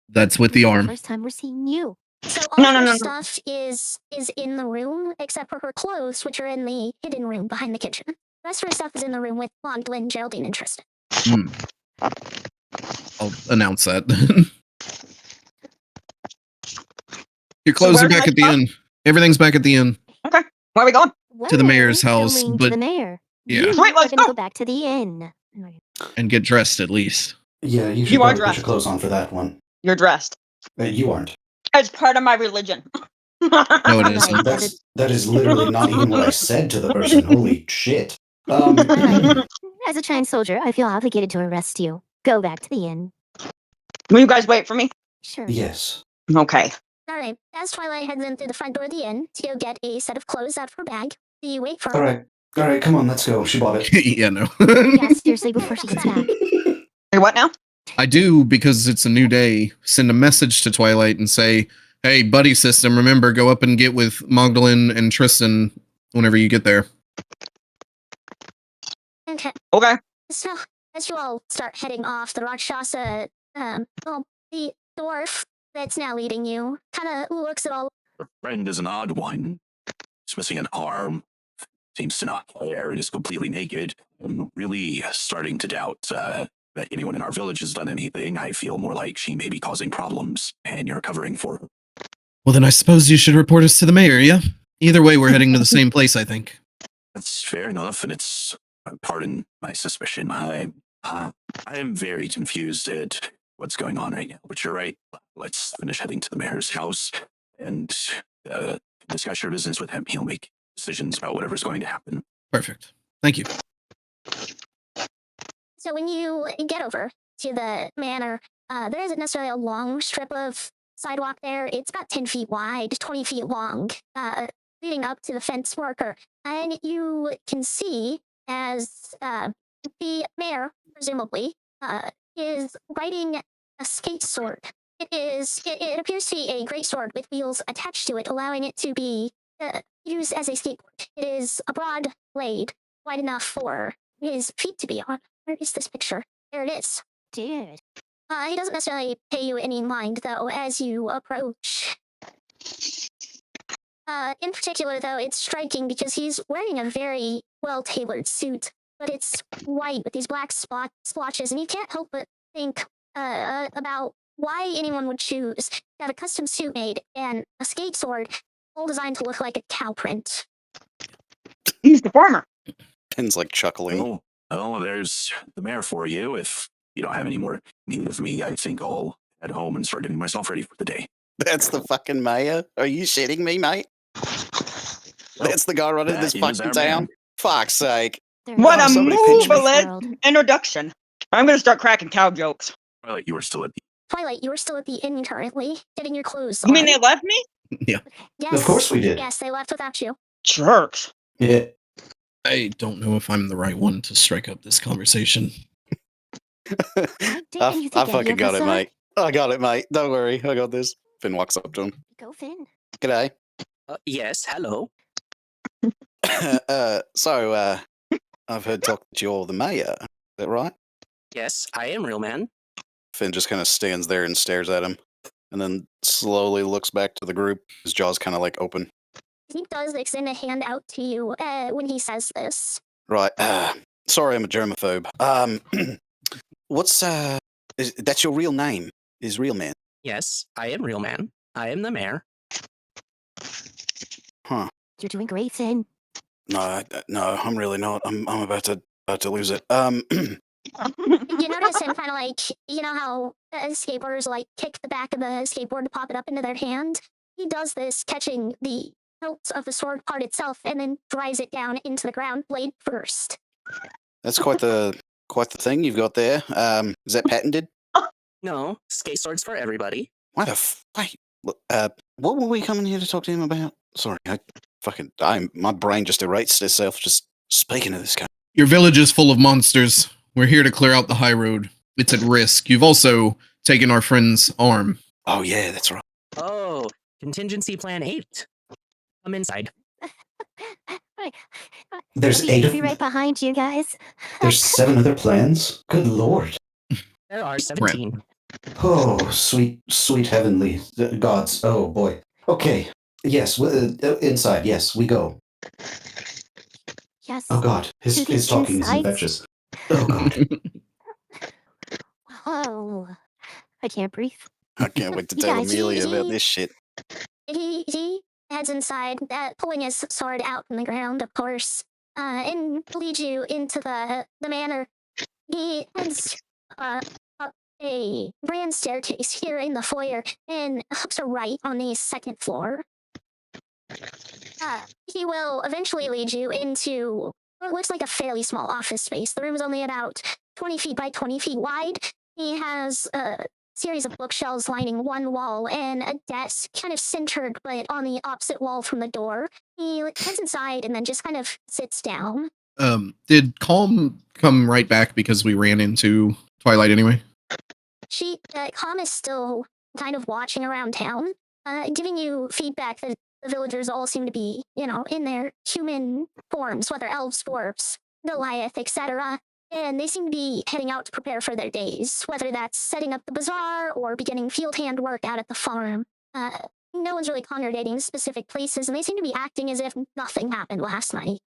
That's with the arm. First time we're seeing you. So all No, of no, her no, no. stuff is in the room, except for her clothes, which are in the hidden room behind the kitchen. The rest of her stuff is in the room with Magdalene, Geraldine, and Tristan. I'll announce that. Your clothes are where's back my at the stuff? inn. Everything's back at the inn. Okay. Where are we going? To the mayor's We're house, going but- to the mayor. Yeah. You Sweet, are let's gonna go. go back to the inn. And get dressed at least. Yeah, you should You are probably put dressed. your clothes on for that one. You're dressed. You aren't. It's part of my religion. No, it isn't. That is literally not even what I said to the person. Holy shit. As a trained soldier, I feel obligated to arrest you. Go back to the inn. Will you guys wait for me? Sure. Yes. Okay. Alright, as Twilight heads in through the front door of the inn to go get a set of clothes out of her bag, do you wait for her? All right, come on, let's go. She bought it. Yeah, no. Yeah, seriously, before she gets back. Hey, what now? I do, because it's a new day, send a message to Twilight and say, hey, buddy system, remember, go up and get with Magdalene and Tristan whenever you get there. Okay. Okay. So, as you all start heading off, the Rakshasa, the dwarf that's now leading you, kind of looks at all. Her friend is an odd one. She's missing an arm. Seems to not care. It is completely naked. I'm really starting to doubt that anyone in our village has done anything. I feel more like she may be causing problems, and you're covering for her. Well, then I suppose you should report us to the mayor, yeah? Either way, we're heading to the same place, I think. That's fair enough, and it's, pardon my suspicion, I am very confused at what's going on right now. But you're right. Let's finish heading to the mayor's house and discuss your business with him. He'll make decisions about whatever's going to happen. Perfect. Thank you. So when you get over to the manor, there isn't necessarily a long strip of sidewalk there. It's about 10 feet wide, 20 feet long, leading up to the fence marker. And you can see as the mayor, presumably, is riding a skate sword. It appears to be a great sword with wheels attached to it, allowing it to be used as a skateboard. It is a broad blade, wide enough for his feet to be on. Where is this picture? There it is. Dude. He doesn't necessarily pay you any mind, though, as you approach. In particular, though, it's striking because he's wearing a very well-tailored suit, but it's white with these black splotches, and you can't help but think about why anyone would choose to have a custom suit made and a skate sword all designed to look like a cow print. He's the farmer. Pin's like chuckling. Oh, there's the mayor for you. If you don't have any more need of me, I think I'll head home and start getting myself ready for the day. That's the fucking mayor? Are you shitting me, mate? That's the guy running this That is fucking our town? man. Fuck's sake. What a somebody pinch me. moveless introduction. I'm gonna start cracking cow jokes. Twilight, you were still at the... Twilight, you are still at the inn currently, getting your clothes You mean on. they left me? Yeah. Yes. Of course we did. Yes, they left without you. Jerks. Yeah. I don't know if I'm the right one to strike up this conversation. Didn't you I think any fucking of got us it, are? mate. I got it, mate. Don't worry. I got this. Finn walks up to him. Go, Finn. G'day. Yes, hello. I've heard talk that you're the mayor. Is that right? Yes, I am real man. Finn just kind of stands there and stares at him, and then slowly looks back to the group. His jaw's kind of like open. He does extend a hand out to you when he says this. Right. Sorry, I'm a germaphobe. What's that's your real name? Is real man? Yes, I am real man. I am the mayor. Huh? You're doing great, Finn. No, I'm really not. I'm about to lose it. You notice him kind of like, you know how skateboarders like kick the back of the skateboard to pop it up into their hand? He does this, catching the hilt of the sword part itself, and then drives it down into the ground, blade first. That's quite the thing you've got there. Is that patented? No, skate swords for everybody. Why the wait? What were we coming here to talk to him about? Sorry, my brain just erased itself just speaking of this guy. Your village is full of monsters. We're here to clear out the high road. It's at risk. You've also taken our friend's arm. Oh yeah, that's right. Oh, contingency plan 8. Come inside. There's I'll 8 of be them. right behind you guys. There's 7 other plans? Good lord. There are 17. Oh, sweet heavenly gods. Oh boy. Okay. Yes, inside. Yes, we go. Yes. Oh god, his talking is inside? infectious. Oh god. Oh, I can't breathe. I can't wait to You tell guys, Amelia about this shit. He heads inside, pulling his sword out from the ground, of course, and leads you into the manor. He heads up a grand staircase here in the foyer and hooks a right on the second floor. He will eventually lead you into what looks like a fairly small office space. The room is only about 20 feet by 20 feet wide. He has a series of bookshelves lining one wall and a desk kind of centered but on the opposite wall from the door. He heads inside and then just kind of sits down. Did Calm come right back because we ran into Twilight anyway? Calm is still kind of watching around town, giving you feedback that the villagers all seem to be, in their human forms, whether elves, dwarves, Goliath, etc. And they seem to be heading out to prepare for their days, whether that's setting up the bazaar or beginning field hand work out at the farm. No one's really congregating in specific places, and they seem to be acting as if nothing happened last night.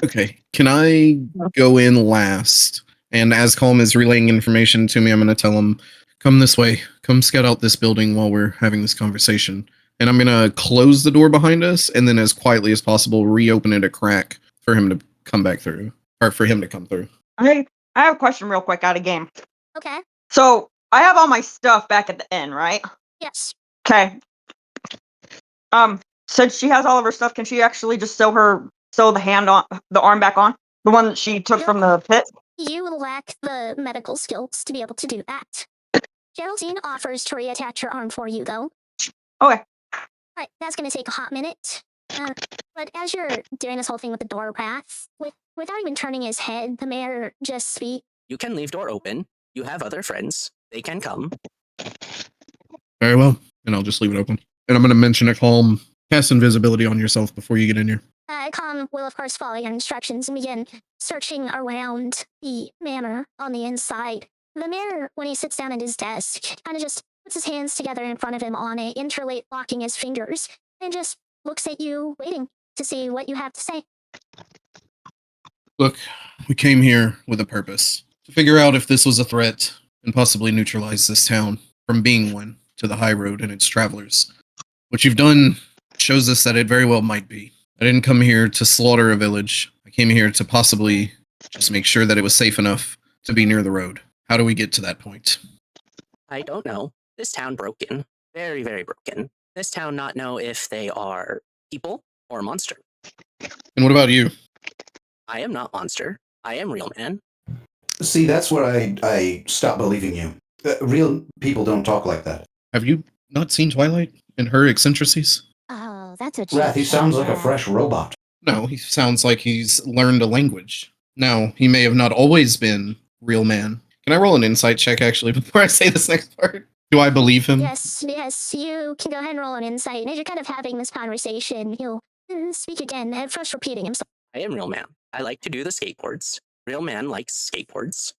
Okay, can I go in last? And as Calm is relaying information to me, I'm going to tell him, come this way. Come scout out this building while we're having this conversation. And I'm going to close the door behind us, and then as quietly as possible, reopen it a crack for him to come back through. Or for him to come through. I have a question real quick out of game. Okay. So, I have all my stuff back at the inn, right? Yes. Okay. Since she has all of her stuff, can she actually just sew the arm back on? The one that she took from the pit? You lack the medical skills to be able to do that. Geraldine offers to reattach your arm for you, though. Okay. Right, that's going to take a hot minute. But as you're doing this whole thing with the door path, without even turning his head, the mayor just speaks. You can leave door open. You have other friends. They can come. Very well. And I'll just leave it open. And I'm going to mention a Calm. Cast invisibility on yourself before you get in here. Calm will, of course, follow your instructions and begin searching around the manor on the inside. The mayor, when he sits down at his desk, kind of just puts his hands together in front of him on it, interlocking his fingers, and just looks at you, waiting to see what you have to say. Look, we came here with a purpose. To figure out if this was a threat and possibly neutralize this town from being one to the Highroad and its travelers. What you've done shows us that it very well might be. I didn't come here to slaughter a village. I came here to possibly just make sure that it was safe enough to be near the road. How do we get to that point? I don't know. This town broken. Very, very broken. This town not know if they are people or monster. And what about you? I am not monster. I am real man. See, that's where I stopped believing you. Real people don't talk like that. Have you not seen Twilight and her eccentricities? Oh, that's a Wrath, he cheap sounds shot, like a Wrath. fresh robot. No, he sounds like he's learned a language. Now, he may have not always been real man. Can I roll an insight check, actually, before I say this next part? Do I believe him? Yes, you can go ahead and roll an insight. And as you're kind of having this conversation, he'll speak again, at first repeating himself. I am Real Man. I like to do the skateboards. Real Man likes skateboards.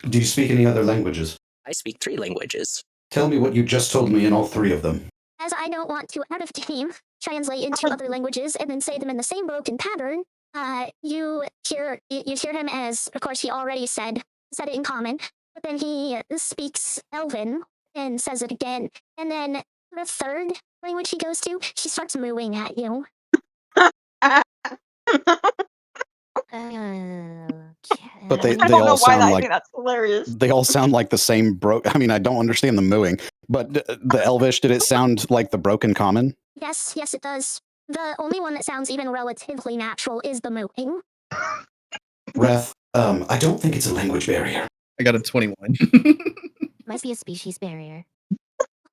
Do you speak any other languages? I speak 3 languages. Tell me what you just told me in all 3 of them. As I don't want to, out of game, translate into other languages and then say them in the same broken pattern, you hear him as, of course, he already said it in common, but then he speaks Elven and says it again. And then the 3rd language he goes to, he starts mooing at you. But they I don't know all why sound I like think that's hilarious. they all sound like the same I mean, I don't understand the mooing, but the Elvish, did it sound like the broken common? Yes, it does. The only one that sounds even relatively natural is the mooing. Wrath, I don't think it's a language barrier. I got a 21. Must be a species barrier.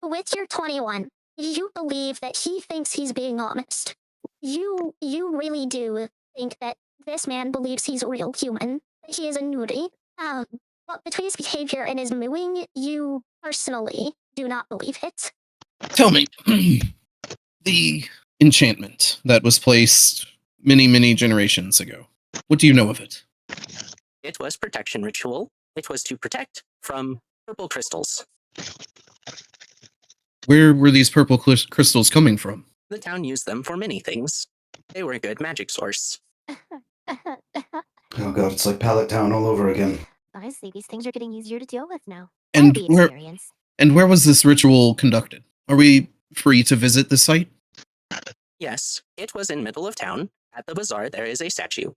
With your 21, you believe that he thinks he's being honest. You really do think that this man believes he's a real human, that he is a nudie. But between his behavior and his mooing, you personally do not believe it. Tell me, the enchantment that was placed many, many generations ago, what do you know of it? It was protection ritual. It was to protect from purple crystals. Where were these purple crystals coming from? The town used them for many things. They were a good magic source. Oh god, it's like Pallet Town all over again. Honestly, these things are getting easier to deal with now. And That'll be experience. where was this ritual conducted? Are we free to visit the site? Yes, it was in middle of town. At the bazaar, there is a statue.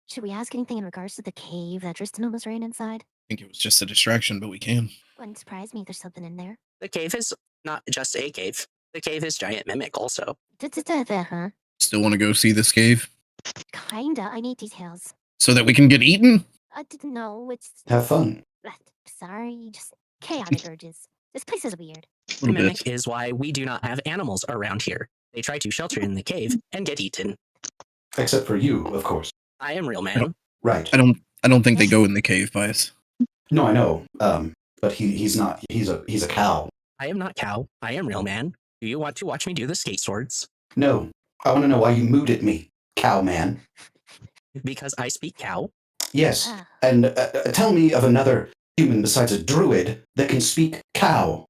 Should we ask anything in regards to the cave that Tristan almost ran inside? I think it was just a distraction, but we can. Wouldn't surprise me if there's something in there. The cave is not just a cave. The cave is giant mimic also. Huh? Still want to go see this cave? Kinda. I need details. So that we can get eaten? I didn't know. It's. Have fun. Sorry, just chaotic urges. This place is weird. The mimic is why we do not have animals around here. They try to shelter in the cave and get eaten. Except for you, of course. I am Real Man. Right. I don't think they go in the cave, Pious. No, I know. But he's not. He's a cow. I am not cow. I am Real Man. Do you want to watch me do the skate swords? No. I want to know why you mooed at me, cow man. Because I speak cow. Yes. And tell me of another human besides a druid that can speak cow.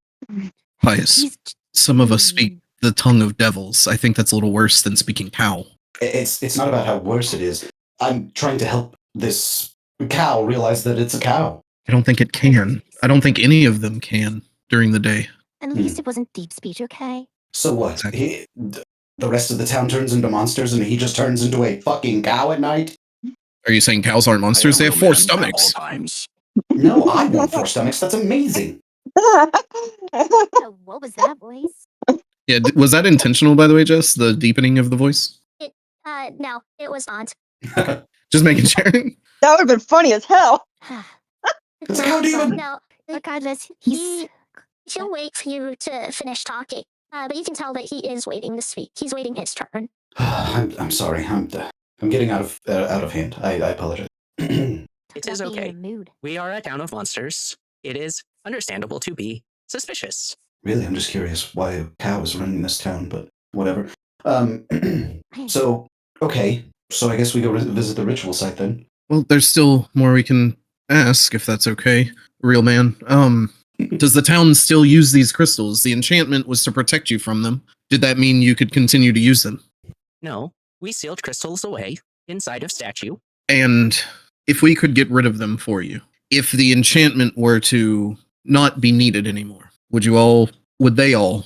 Pious. Some of us speak the tongue of devils. I think that's a little worse than speaking cow. It's not about how worse it is. I'm trying to help this cow realize that it's a cow. I don't think it can. I don't think any of them can during the day. At least it wasn't deep speech, okay? So what? The rest of the town turns into monsters and he just turns into a fucking cow at night? Are you saying cows aren't monsters? They have 4 stomachs. No, I want 4 stomachs. That's amazing. What was that voice? Yeah, was that intentional, by the way, Jess? The deepening of the voice? No, it was not. Just making sure. That would have been funny as hell. It's a cow demon. No, Regardless, he'll wait for you to finish talking. But you can tell that he is waiting to speak. He's waiting his turn. I'm sorry. I'm getting out of hand. I apologize. It is okay. We are a town of monsters. It is understandable to be suspicious. Really, I'm just curious why a cow is running this town, but whatever. So, okay. So I guess we go visit the ritual site then. Well, there's still more we can ask, if that's okay, Real Man. Does the town still use these crystals? The enchantment was to protect you from them. Did that mean you could continue to use them? No, we sealed crystals away inside of statue. And if we could get rid of them for you, if the enchantment were to not be needed anymore, would they all,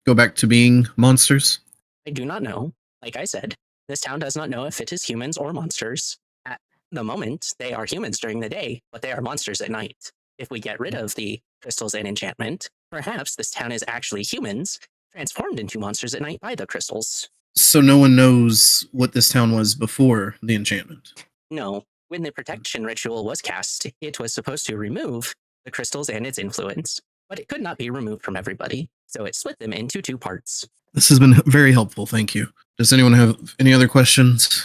go back to being monsters? I do not know. Like I said, this town does not know if it is humans or monsters. At the moment, they are humans during the day, but they are monsters at night. If we get rid of the crystals and enchantment, perhaps this town is actually humans transformed into monsters at night by the crystals. So no one knows what this town was before the enchantment? No. When the protection ritual was cast, it was supposed to remove the crystals and its influence, but it could not be removed from everybody, so it split them into 2 parts. This has been very helpful, thank you. Does anyone have any other questions?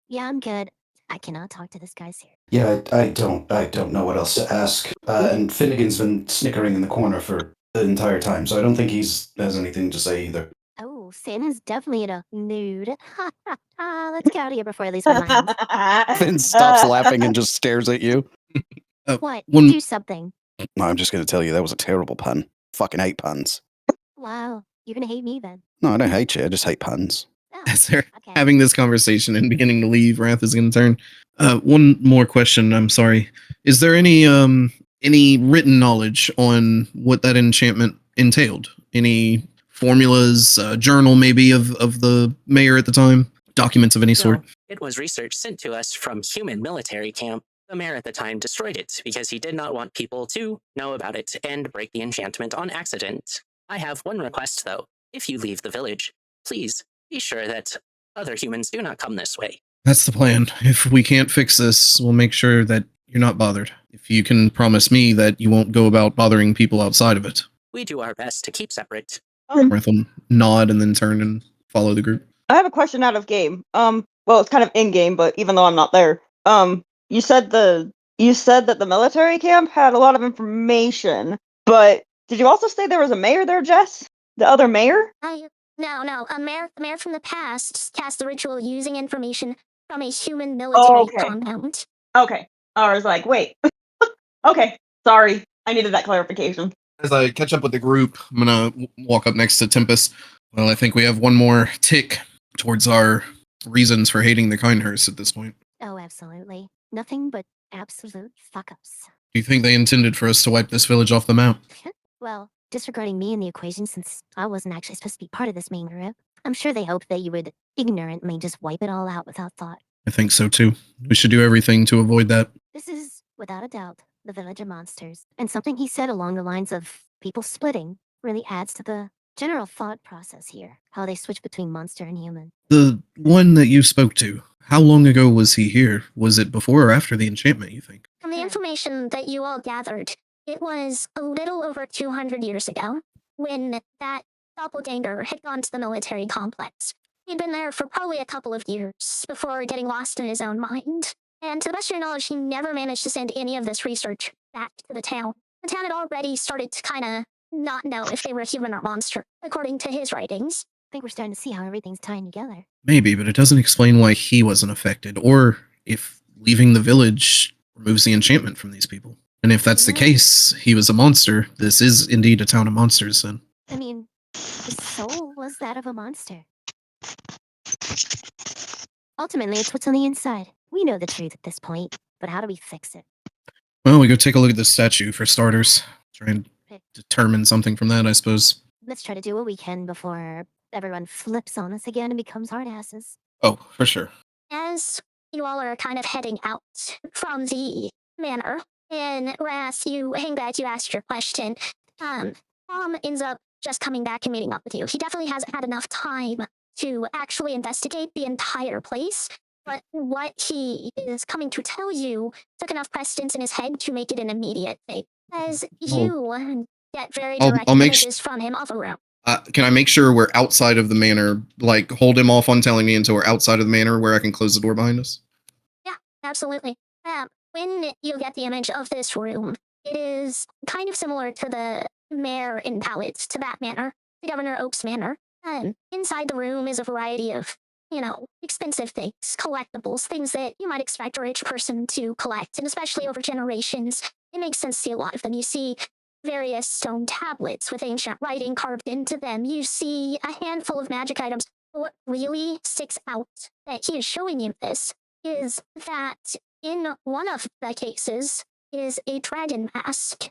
Yeah, I'm good. I cannot talk to this guy's here. Yeah, I don't know what else to ask. And Finnegan's been snickering in the corner for the entire time, so I don't think has anything to say either. Oh, Santa's definitely in a mood. Let's get out of here before I lose my mind. Finn stops laughing and just stares at you. What? One, Do something. No, I'm just going to tell you that was a terrible pun. Fucking hate puns. Wow, you're gonna hate me then. No, I don't hate you. I just hate puns. Oh, as they're okay. having this conversation and beginning to leave, Wrath is going to turn. One more question. I'm sorry. Is there any written knowledge on what that enchantment entailed? Any formulas, journal maybe of the mayor at the time, documents of any sort? It was research sent to us from human military camp. The mayor at the time destroyed it because he did not want people to know about it and break the enchantment on accident. I have one request, though. If you leave the village, please be sure that other humans do not come this way. That's the plan. If we can't fix this, we'll make sure that you're not bothered. If you can promise me that you won't go about bothering people outside of it. We do our best to keep separate. Wrath will nod and then turn and follow the group. I have a question out of game. Well, it's kind of in game, but even though I'm not there, you said that the military camp had a lot of information, but did you also say there was a mayor there, Jess? The other mayor? No. The mayor from the past cast the ritual using information from a human military compound. Okay. I was like, wait. Okay. Sorry. I needed that clarification. As I catch up with the group, I'm going to walk up next to Tempest. Well, I think we have one more tick towards our reasons for hating the Kindhursts at this point. Oh, absolutely. Nothing but absolute fuck-ups. Do you think they intended for us to wipe this village off the map? Well, disregarding me in the equation since I wasn't actually supposed to be part of this main group, I'm sure they hoped that you would ignorantly just wipe it all out without thought. I think so too. We should do everything to avoid that. This is, without a doubt, the village of monsters. And something he said along the lines of people splitting really adds to the general thought process here. How they switch between monster and human. The one that you spoke to, how long ago was he here? Was it before or after the enchantment, you think? From the information that you all gathered, it was a little over 200 years ago when that doppelganger had gone to the military complex. He'd been there for probably a couple of years before getting lost in his own mind. And to the best of your knowledge, he never managed to send any of this research back to the town. The town had already started to kind of not know if they were human or monster, according to his writings. I think we're starting to see how everything's tying together. Maybe, but it doesn't explain why he wasn't affected, or if leaving the village removes the enchantment from these people. And if that's the case, he was a monster. This is indeed a town of monsters, then. I mean, his soul was that of a monster. Ultimately, it's what's on the inside. We know the truth at this point, but how do we fix it? Well, we go take a look at the statue for starters. Try and determine something from that, I suppose. Let's try to do what we can before everyone flips on us again and becomes hardasses. Oh, for sure. As you all are kind of heading out from the manor, and Wrath, you hang back, you asked your question. Tom ends up just coming back and meeting up with you. He definitely hasn't had enough time to actually investigate the entire place, but what he is coming to tell you took enough precedence in his head to make it an immediate thing. As you get very direct images from him of a room. Can I make sure we're outside of the manor? Like, hold him off on telling me until we're outside of the manor where I can close the door behind us? Yeah, absolutely. When you get the image of this room, it is kind of similar to the mayor in Palace, to that manor, the Governor Oak's manor. Inside the room is a variety of, expensive things, collectibles, things that you might expect a rich person to collect, and especially over generations, it makes sense to see a lot of them. You see various stone tablets with ancient writing carved into them. You see a handful of magic items. But what really sticks out that he is showing you this is that in one of the cases is a dragon mask.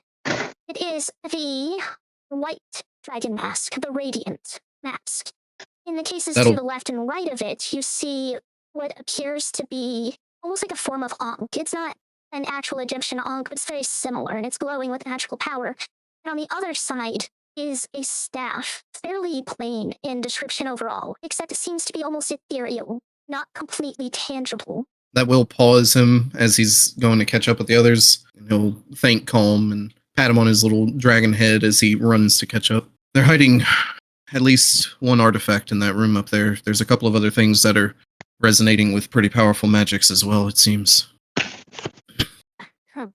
It is the white dragon mask, the radiant mask. In the cases to the left and right of it, you see what appears to be almost like a form of Ankh. It's not an actual Egyptian Ankh, but it's very similar, and it's glowing with magical power. And on the other side is a staff, fairly plain in description overall, except it seems to be almost ethereal, not completely tangible. That will pause him as he's going to catch up with the others. And he'll thank Calm and pat him on his little dragon head as he runs to catch up. They're hiding at least one artifact in that room up there. There's a couple of other things that are resonating with pretty powerful magics as well, it seems. Huh.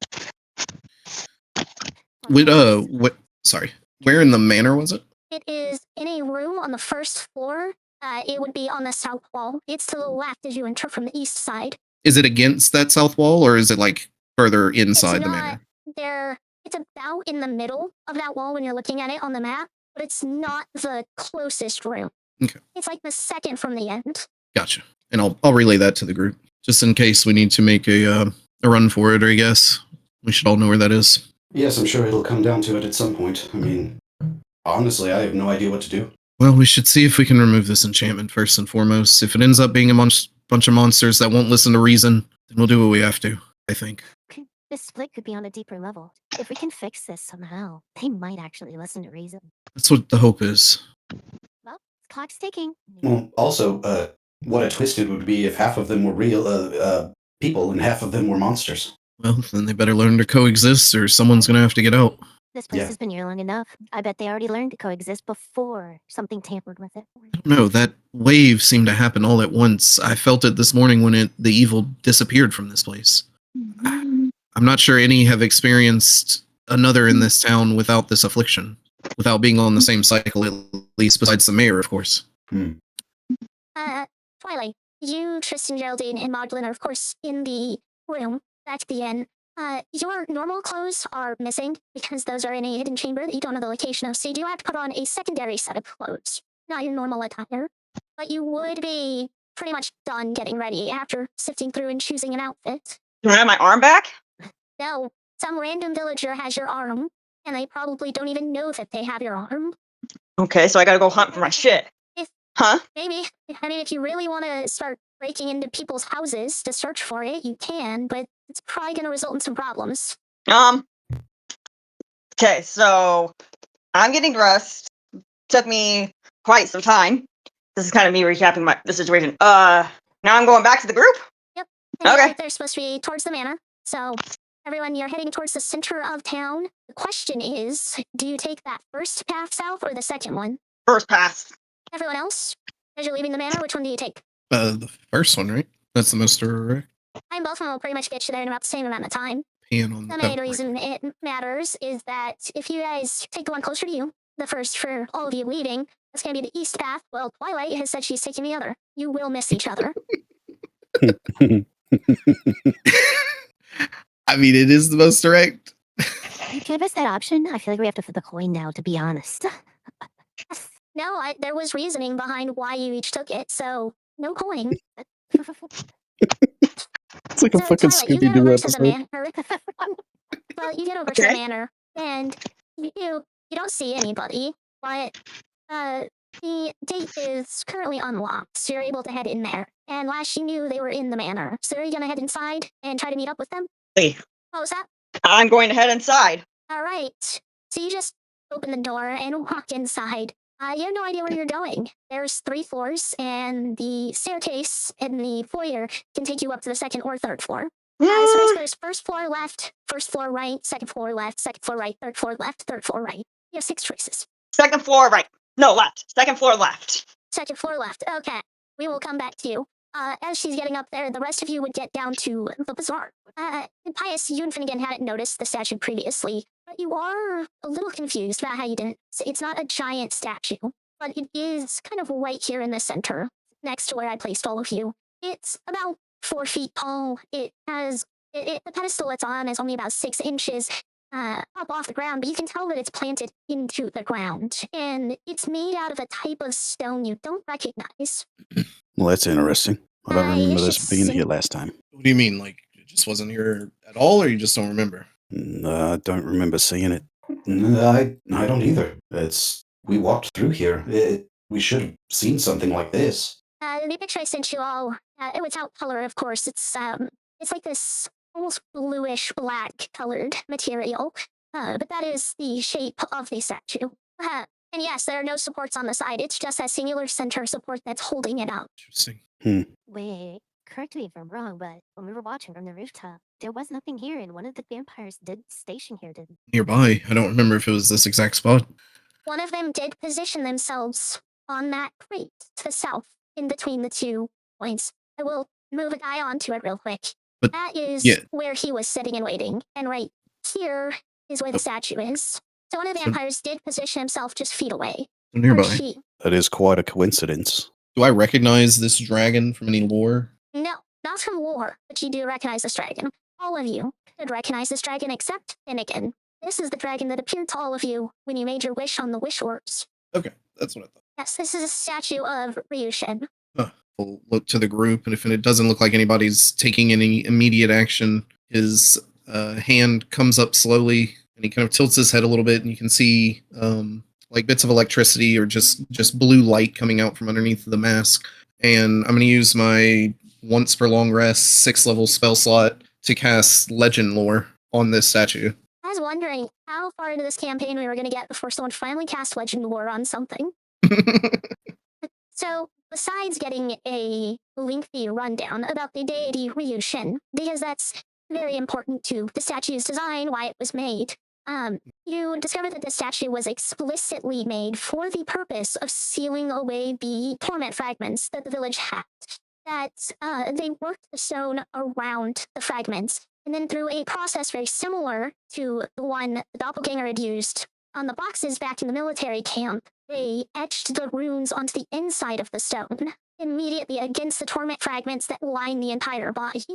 Sorry. Where in the manor was it? It is in a room on the first floor. It would be on the south wall. It's to the left as you enter from the east side. Is it against that south wall, or is it like further inside It's the not manor? there. It's about in the middle of that wall when you're looking at it on the map, but it's not the closest room. Okay. It's like the second from the end. Gotcha. And I'll relay that to the group just in case we need to make a run for it. I guess we should all know where that is. Yes, I'm sure it'll come down to it at some point. I mean, honestly, I have no idea what to do. Well, we should see if we can remove this enchantment first and foremost. If it ends up being a bunch of monsters that won't listen to reason, then we'll do what we have to, I think. This split could be on a deeper level. If we can fix this somehow, they might actually listen to reason. That's what the hope is. Well, clock's ticking. Well, also, what a twist it would be if half of them were real people and half of them were monsters. Well, then they better learn to coexist, or someone's gonna have to get out. This place Yeah. has been here long enough. I bet they already learned to coexist before something tampered with it. No, that wave seemed to happen all at once. I felt it this morning when the evil disappeared from this place. I'm not sure any have experienced another in this town without this affliction, without being on the same cycle, at least besides the mayor, of course. Twilight, you, Tristan, Geraldine, and Magdalene are, of course, in the room back at the inn. Your normal clothes are missing because those are in a hidden chamber that you don't know the location of, so you do have to put on a secondary set of clothes. Not your normal attire, but you would be pretty much done getting ready after sifting through and choosing an outfit. Do I have my arm back? No, some random villager has your arm, and they probably don't even know that they have your arm. Okay, so I gotta go hunt for my shit. Huh? Maybe. I mean, if you really want to start breaking into people's houses to search for it, you can, but it's probably going to result in some problems. Okay, so I'm getting dressed. Took me quite some time. This is kind of me recapping the situation. Now I'm going back to the group? Yep. And Okay. they're supposed to be towards the manor. So, everyone, you're heading towards the center of town. The question is, do you take that first path south or the second one? First pass. Everyone else, as you're leaving the manor, which one do you take? The first one, right? That's the most direct. And both of them will pretty much get you there in about the same amount of time. On The main reason it matters is that if you guys take the one closer to you, the first for all of you leaving, that's going to be the east path. Well, Twilight has said she's taking the other. You will miss each other. I mean, it is the most direct. You give us that option? I feel like we have to flip a coin now, to be honest. No, there was reasoning behind why you each took it, so no coin. It's like a So, fucking Twilight, you Scooby get Doo over to the episode. manor. Well, you get over to the Okay. manor, and you don't see anybody, but the gate is currently unlocked, so you're able to head in there. And last you knew, they were in the manor. So are you gonna head inside and try to meet up with them? Hey, What was that? I'm going to head inside. All right. So you just open the door and walk inside. You have no idea where you're going. There's 3 floors, and the staircase in the foyer can take you up to the 2nd or 3rd floor. So basically, there's 1st floor left, 1st floor right, 2nd floor left, 2nd floor right, 3rd floor left, 3rd floor right. You have 6 choices. Second floor right. No, left. Second floor left. 2nd floor left. Okay. We will come back to you. As she's getting up there, the rest of you would get down to the bazaar. Pious, you and Finnegan hadn't noticed the statue previously, but you are a little confused about how you didn't. It's not a giant statue, but it is kind of right here in the center, next to where I placed all of you. It's about 4 feet tall. It has the pedestal it's on is only about 6 inches up off the ground, but you can tell that it's planted into the ground, and it's made out of a type of stone you don't recognize. Well, that's interesting. I don't You remember should this being see- here last time. What do you mean? Like, it just wasn't here at all, or you just don't remember? I don't remember seeing it. No, I don't either. We walked through here. We should have seen something like this. The picture I sent you all, without color, of course, it's like this almost bluish black colored material, but that is the shape of the statue. And yes, there are no supports on the side. It's just that singular center support that's holding it up. Interesting. Wait, correct me if I'm wrong, but when we were watching from the rooftop, there was nothing here, and one of the vampires did station here, didn't? Nearby. I don't remember if it was this exact spot. One of them did position themselves on that crate to the south, in between the 2 points. I will move a guy onto it real quick. But That is yeah. where he was sitting and waiting. And right here is where the statue is. So one of the vampires did position himself just feet away. Nearby. Or she. That is quite a coincidence. Do I recognize this dragon from any lore? No, not from lore, but you do recognize this dragon. All of you could recognize this dragon except Finnegan. This is the dragon that appeared to all of you when you made your wish on the wish orbs. Okay, that's what I thought. Yes, this is a statue of Ryushin. We'll look to the group, and if it doesn't look like anybody's taking any immediate action, his hand comes up slowly, and he kind of tilts his head a little bit, and you can see like bits of electricity or just blue light coming out from underneath the mask. And I'm going to use my once per long rest 6th level spell slot to cast Legend Lore on this statue. I was wondering how far into this campaign we were going to get before someone finally cast Legend Lore on something. So, besides getting a lengthy rundown about the deity Ryushin, because that's very important to the statue's design, why it was made, you discover that the statue was explicitly made for the purpose of sealing away the torment fragments that the village had. That they worked the stone around the fragments, and then through a process very similar to the one the doppelganger had used on the boxes back in the military camp, they etched the runes onto the inside of the stone, immediately against the torment fragments that line the entire body,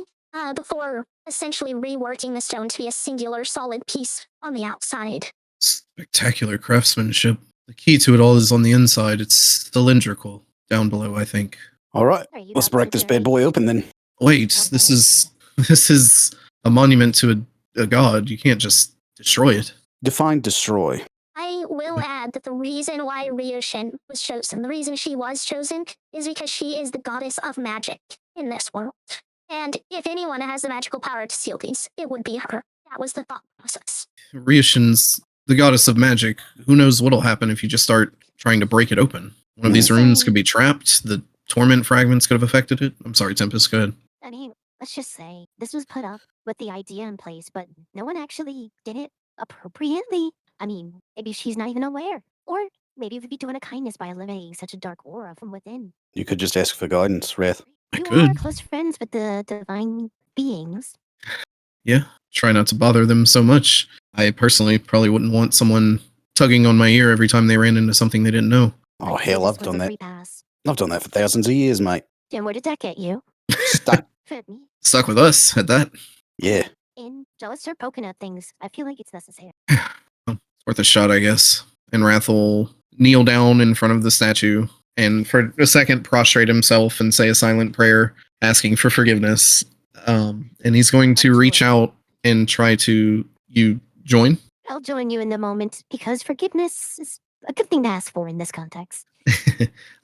before essentially reworking the stone to be a singular solid piece on the outside. Spectacular craftsmanship. The key to it all is on the inside. It's cylindrical. Down below, I think. All right, let's break this bad boy open then. Wait, this is a monument to a god. You can't just destroy it. Define destroy. I will add that the reason why Ryushin was chosen, the reason she was chosen, is because she is the goddess of magic in this world. And if anyone has the magical power to seal these, it would be her. That was the thought process. Ryushin's the goddess of magic. Who knows what'll happen if you just start trying to break it open? One of these runes could be trapped. The torment fragments could have affected it. I'm sorry, Tempest, go ahead. I mean, let's just say this was put up with the idea in place, but no one actually did it appropriately. I mean, maybe she's not even aware. Or maybe we'd be doing a kindness by eliminating such a dark aura from within. You could just ask for guidance, Wrath. You could. are close friends with the divine beings. Yeah, try not to bother them so much. I personally probably wouldn't want someone tugging on my ear every time they ran into something they didn't know. Oh, hell, I've done that. I've done that for thousands of years, mate. And where did that get you? Stuck. Fit me. Stuck with us at that. Yeah. And let's start poking at things. I feel like it's necessary. It's worth a shot, I guess. And Wrath will kneel down in front of the statue and for a second prostrate himself and say a silent prayer asking for forgiveness. And he's going to reach out and try to... You join? I'll join you in the moment because forgiveness is a good thing to ask for in this context.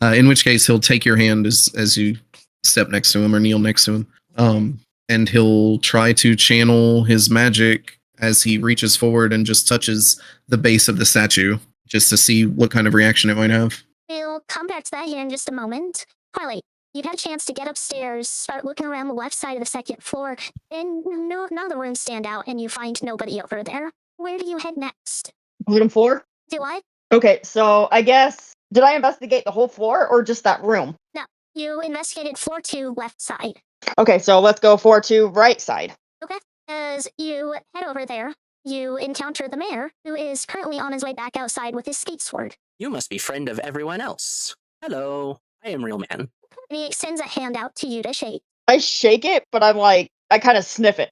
In which case, he'll take your hand as you step next to him or kneel next to him. And he'll try to channel his magic as he reaches forward and just touches the base of the statue, just to see what kind of reaction it might have. We'll come back to that here in just a moment. Twilight, you've had a chance to get upstairs, start looking around the left side of the second floor, and none of the rooms stand out, and you find nobody over there. Where do you head next? Bottom floor? Do I? Okay, so I guess, did I investigate the whole floor or just that room? No, you investigated floor 2, left side. Okay, so let's go floor 2, right side. Okay. As you head over there, you encounter the mayor, who is currently on his way back outside with his skate sword. You must be friend of everyone else. Hello, I am Real Man. And he extends a hand out to you to shake. I shake it, but I'm like, I kind of sniff it.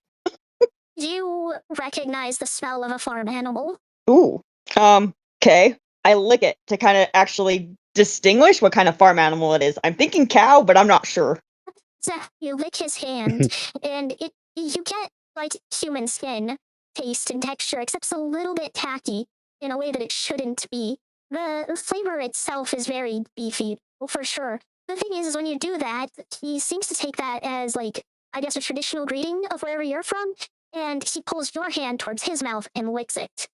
Do you recognize the smell of a farm animal? Ooh. Okay. I lick it to kind of actually distinguish what kind of farm animal it is. I'm thinking cow, but I'm not sure. So you lick his hand, and you get like human skin taste and texture, except it's a little bit tacky in a way that it shouldn't be. The flavor itself is very beefy, for sure. The thing is when you do that, he seems to take that as like, I guess, a traditional greeting of wherever you're from, and he pulls your hand towards his mouth and licks it.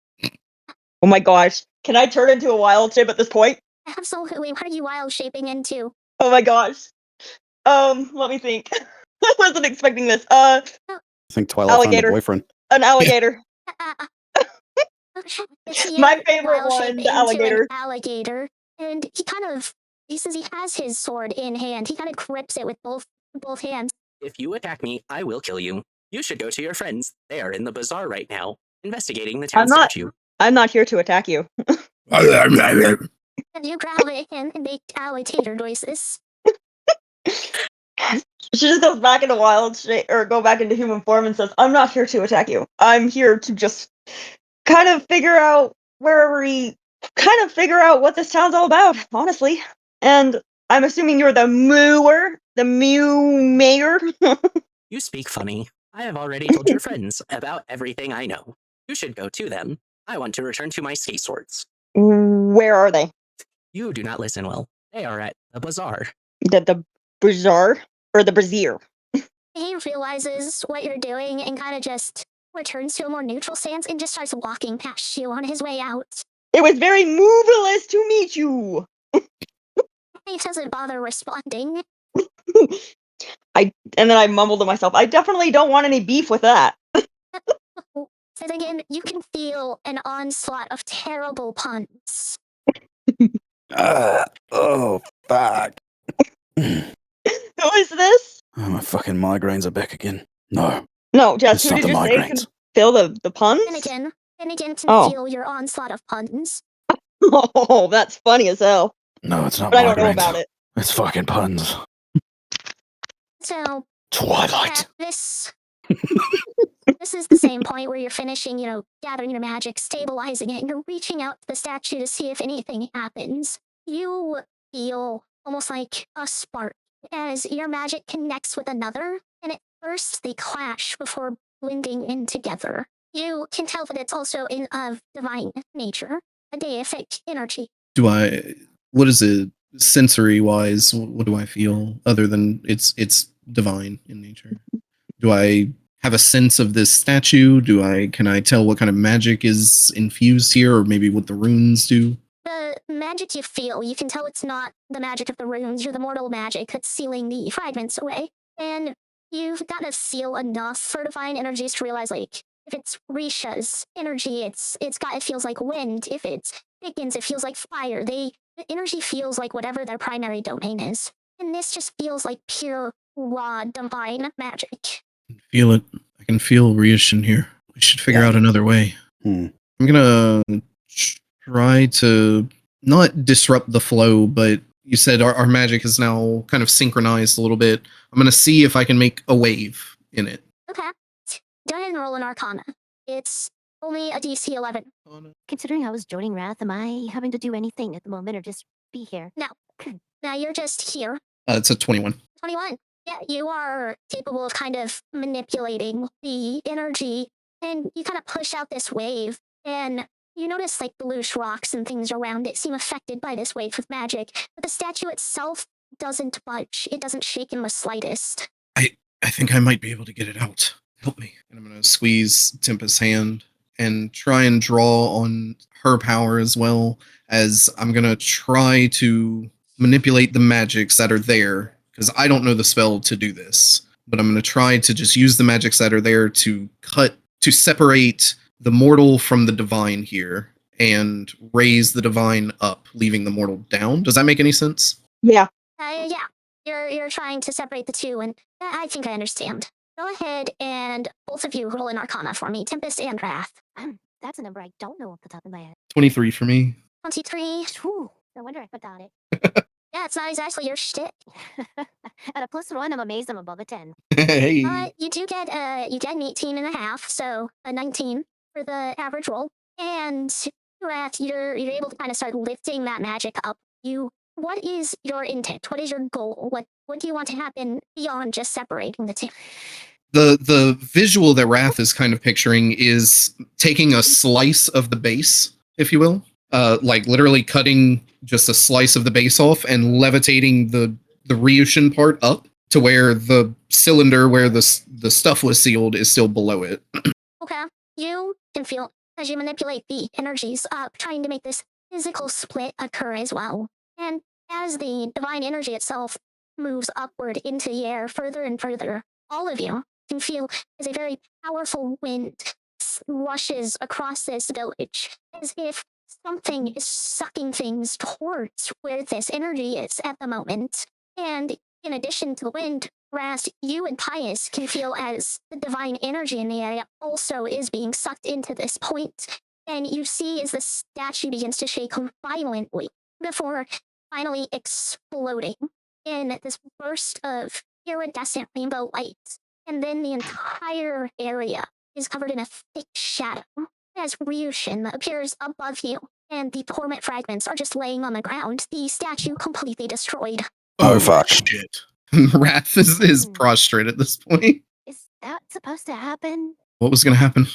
Oh my gosh. Can I turn into a wild shape at this point? Absolutely. What are you wild shaping into? Oh my gosh. Let me think. I wasn't expecting this. I think Twilight found a Alligator. boyfriend. An alligator. My favorite wild one, shape the into alligator. An alligator. And he kind of, since he has his sword in hand, he kind of grips it with both with both hands. If you attack me, I will kill you. You should go to your friends. They are in the bazaar right now, investigating the town statue. I'm not here to attack you. And you growl it and make alligator noises. She just goes back into wild shape, or go back into human form and says, I'm not here to attack you. I'm here to just kind of figure out what this town's all about, honestly. And I'm assuming you're the mayor. You speak funny. I have already told your friends about everything I know. You should go to them. I want to return to my skate swords. Where are they? You do not listen well. They are at the bazaar. The bazaar? Or the brazier? He realizes what you're doing and kind of just returns to a more neutral stance and just starts walking past you on his way out. It was very moveless to meet you. He doesn't bother responding. And then I mumble to myself, I definitely don't want any beef with that. And again, you can feel an onslaught of terrible puns. Oh, fuck. Who is this? Oh, my fucking migraines are back again. No. No, Jess, It's who not did the you say migraines. can feel the puns? And again can Oh. feel your onslaught of puns. Oh, that's funny as hell. No, it's not But migraines. I don't know about it. It's fucking puns. So Twilight. this is the same point where you're finishing, gathering your magic, stabilizing it, and you're reaching out to the statue to see if anything happens. You feel almost like a spark as your magic connects with another, and at first they clash before blending in together. You can tell that it's also of divine nature, a deific energy. What is it sensory wise? What do I feel other than it's divine in nature? Do I have a sense of this statue? Can I tell what kind of magic is infused here, or maybe what the runes do? The magic you feel, you can tell it's not the magic of the runes or the mortal magic that's sealing the fragments away. And you've got to feel enough for divine energies to realize, like, if it's Risha's energy, it feels like wind. If it's Dickens, it feels like fire. The energy feels like whatever their primary domain is. And this just feels like pure, raw, divine magic. Feel it. I can feel Rish in here. We should figure out another way. I'm gonna try to not disrupt the flow, but you said our magic is now kind of synchronized a little bit. I'm gonna see if I can make a wave in it. Okay. Go ahead and roll an Arcana. It's only a DC 11. Considering I was joining Wrath, am I having to do anything at the moment or just be here? No. Now you're just here. It's a 21. 21. Yeah, you are capable of kind of manipulating the energy, and you kind of push out this wave, and you notice like the loose rocks and things around it seem affected by this wave of magic, but the statue itself doesn't budge. It doesn't shake in the slightest. I think I might be able to get it out. Help me. And I'm going to squeeze Tempest's hand and try and draw on her power as well, as I'm going to try to manipulate the magics that are there, because I don't know the spell to do this. But I'm going to try to just use the magics that are there to separate the mortal from the divine here and raise the divine up, leaving the mortal down. Does that make any sense? Yeah. Yeah. You're trying to separate the two, and I think I understand. Go ahead and both of you roll an Arcana for me, Tempest and Wrath. That's a number I don't know off the top of my head. 23 for me. 23. Whew, no wonder I forgot it. Yeah, it's not exactly your shtick. At a +1, I'm amazed I'm above a 10. Hey. But you do get an 18 and a half, so a 19 for the average roll. And Wrath, you're able to kind of start lifting that magic up. What is your intent? What is your goal? What do you want to happen beyond just separating the two? The visual that Wrath is kind of picturing is taking a slice of the base, if you will, like literally cutting just a slice of the base off and levitating the Ryushin part up to where the cylinder where the stuff was sealed is still below it. Okay. You can feel as you manipulate the energies up, trying to make this physical split occur as well. And as the divine energy itself moves upward into the air further and further, all of you can feel as a very powerful wind rushes across this village, as if something is sucking things towards where this energy is at the moment. And In addition to the wind, Rast, you and Pious can feel as the divine energy in the area also is being sucked into this point. And you see as the statue begins to shake violently before finally exploding in this burst of iridescent rainbow light. And then the entire area is covered in a thick shadow as Ryushin appears above you, and the torment fragments are just laying on the ground, the statue completely destroyed. Oh, fuck. Shit. Wrath is prostrate at this point. Is that supposed to happen? What was going to happen?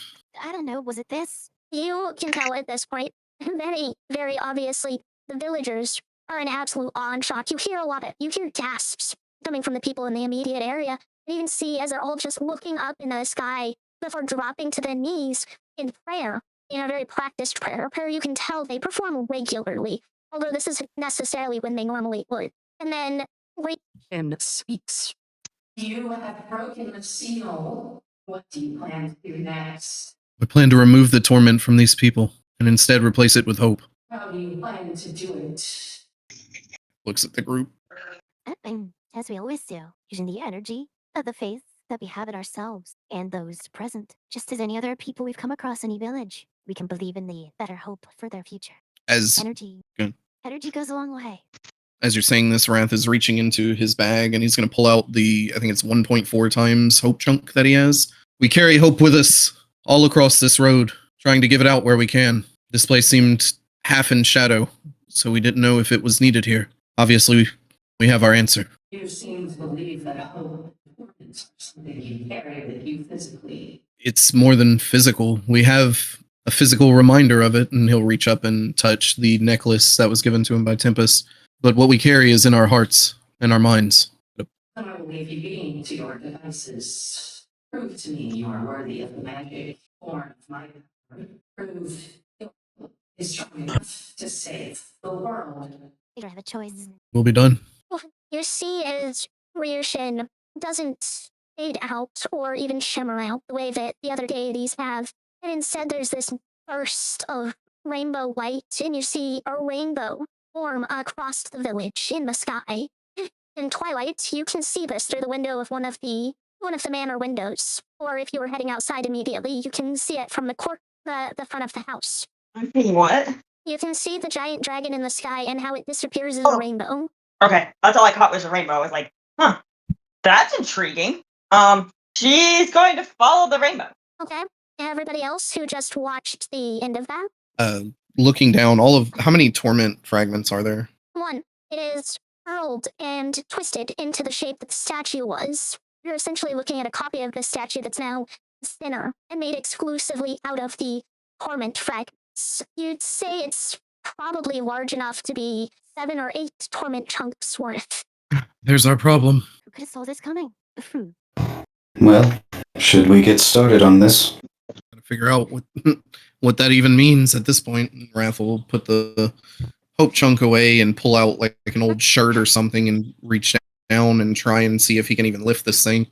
I don't know. Was it this? You can tell at this point, very, very obviously, the villagers are in absolute awe and shock. You hear gasps coming from the people in the immediate area. And you can see as they're all just looking up in the sky before dropping to their knees in prayer, in a very practiced prayer. Prayer you can tell they perform regularly, although this isn't necessarily when they normally would. And then, and speaks. You have broken the seal. What do you plan to do next? I plan to remove the torment from these people and instead replace it with hope. How do you plan to do it? Looks at the group. As we always do, using the energy of the faith that we have in ourselves and those present, just as any other people we've come across in any village. We can believe in the better hope for their future. Energy goes a long way. As you're saying this, Wrath is reaching into his bag and he's going to pull out I think it's 1.4 times hope chunk that he has. We carry hope with us all across this road, trying to give it out where we can. This place seemed half in shadow, so we didn't know if it was needed here. Obviously, we have our answer. You seem to believe that hope is something you carry with you physically. It's more than physical. We have a physical reminder of it, and he'll reach up and touch the necklace that was given to him by Tempest. But what we carry is in our hearts and our minds. I will leave you being to your devices. Prove to me you are worthy of the magic form of my power. Prove you is strong enough to save the world. You don't have a choice. We'll be done. you see as Ryushin doesn't fade out or even shimmer out the way that the other deities have. And instead there's this burst of rainbow light, and you see a rainbow form across the village in the sky. In Twilight, you can see this through the window of one of the manor windows. Or if you were heading outside immediately, you can see it from the front of the house. What? You can see the giant dragon in the sky and how it disappears as a rainbow. Okay, that's all I caught was a rainbow. I was like, huh, that's intriguing. She's going to follow the rainbow. Okay. Everybody else who just watched the end of that? Looking down, how many torment fragments are there? 1. It is hurled and twisted into the shape that the statue was. You're essentially looking at a copy of this statue that's now thinner and made exclusively out of the torment fragments. You'd say it's probably large enough to be 7 or 8 torment chunks worth. There's our problem. Who could have saw this coming? Well, should we get started on this? Gotta figure out what that even means at this point. Raph will put the hope chunk away and pull out like an old shirt or something and reach down and try and see if he can even lift this thing.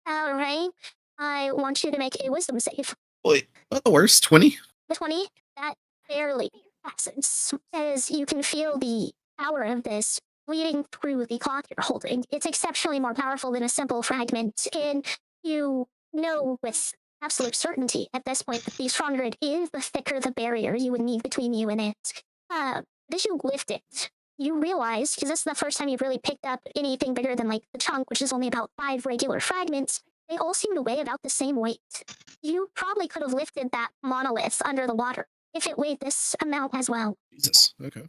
Alright. I want you to make a wisdom save. Wait, not the worst. 20? The 20, that barely passes, as you can feel the power of this bleeding through the cloth you're holding. It's exceptionally more powerful than a simple fragment, and you know with absolute certainty at this point that the stronger it is, the thicker the barrier you would need between you and it. As you lift it, you realize, because this is the first time you've really picked up anything bigger than like the chunk, which is only about 5 regular fragments, they all seem to weigh about the same weight. You probably could have lifted that monolith under the water if it weighed this amount as well. Jesus, okay.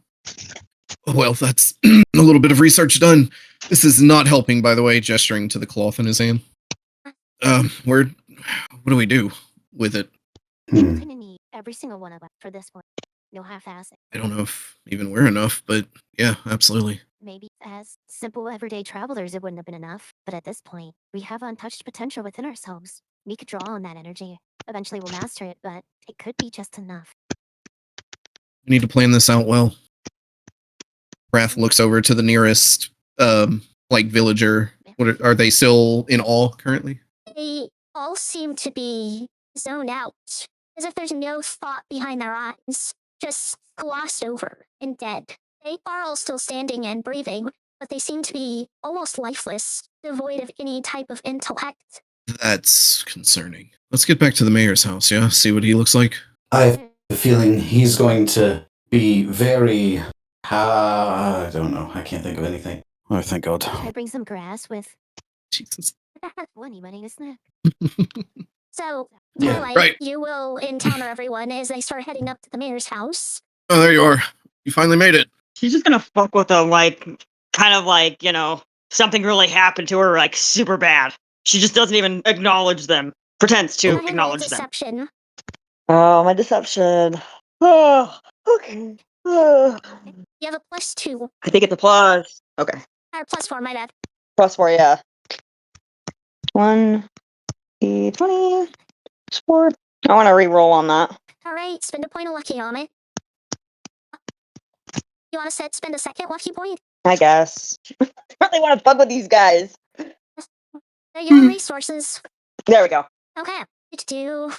Well, that's a little bit of research done. This is not helping, by the way, gesturing to the cloth in his hand. What do we do with it? You're gonna need every single one of us for this one. No half-assing. I don't know if even we're enough, but yeah, absolutely. Maybe as simple everyday travelers it wouldn't have been enough, but at this point, we have untouched potential within ourselves. We could draw on that energy. Eventually we'll master it, but it could be just enough. We need to plan this out well. Wrath looks over to the nearest, villager. Are they still in awe currently? They all seem to be zoned out, as if there's no thought behind their eyes, just glossed over and dead. They are all still standing and breathing, but they seem to be almost lifeless, devoid of any type of intellect. That's concerning. Let's get back to the mayor's house, yeah? See what he looks like? I have a feeling he's going to be very. I don't know. I can't think of anything. Oh, thank God. Should I bring some grass with Jesus. Winnie wanting a snack? So, Yeah. Twilight, Right. you will encounter everyone as they start heading up to the mayor's house. Oh, there you are. You finally made it. She's just gonna fuck with them, like, kind of like, something really happened to her, like, super bad. She just doesn't even acknowledge them. Pretends to Go ahead and roll acknowledge them. deception. Oh, my deception. Oh, okay. Oh. You have a +2. I think it's a plus. Okay. Or +4, my bad. +4, yeah. 1, 20, 4. I want to re-roll on that. Alright, spend a point of lucky on it. You want to spend a second lucky point? I guess. I really want to fuck with these guys. They're your resources. There we go. Okay, I do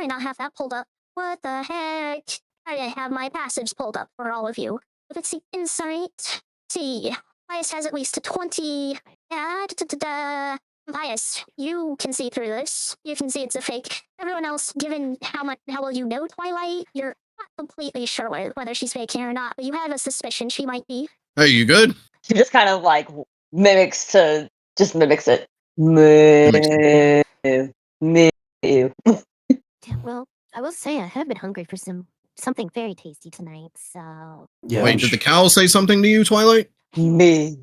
not have that pulled up. What the heck? I didn't have my passives pulled up for all of you. Let's see, insight. See, Pious has at least a 20. Yeah, Pious, you can see through this. You can see it's a fake. Everyone else, given how well you know Twilight, you're not completely sure whether she's faking or not, but you have a suspicion she might be. Hey, you good? She just kind of like mimics it. Well, I will say I have been hungry for something very tasty tonight, so. Yeah. Wait, did the cow say something to you, Twilight? Me.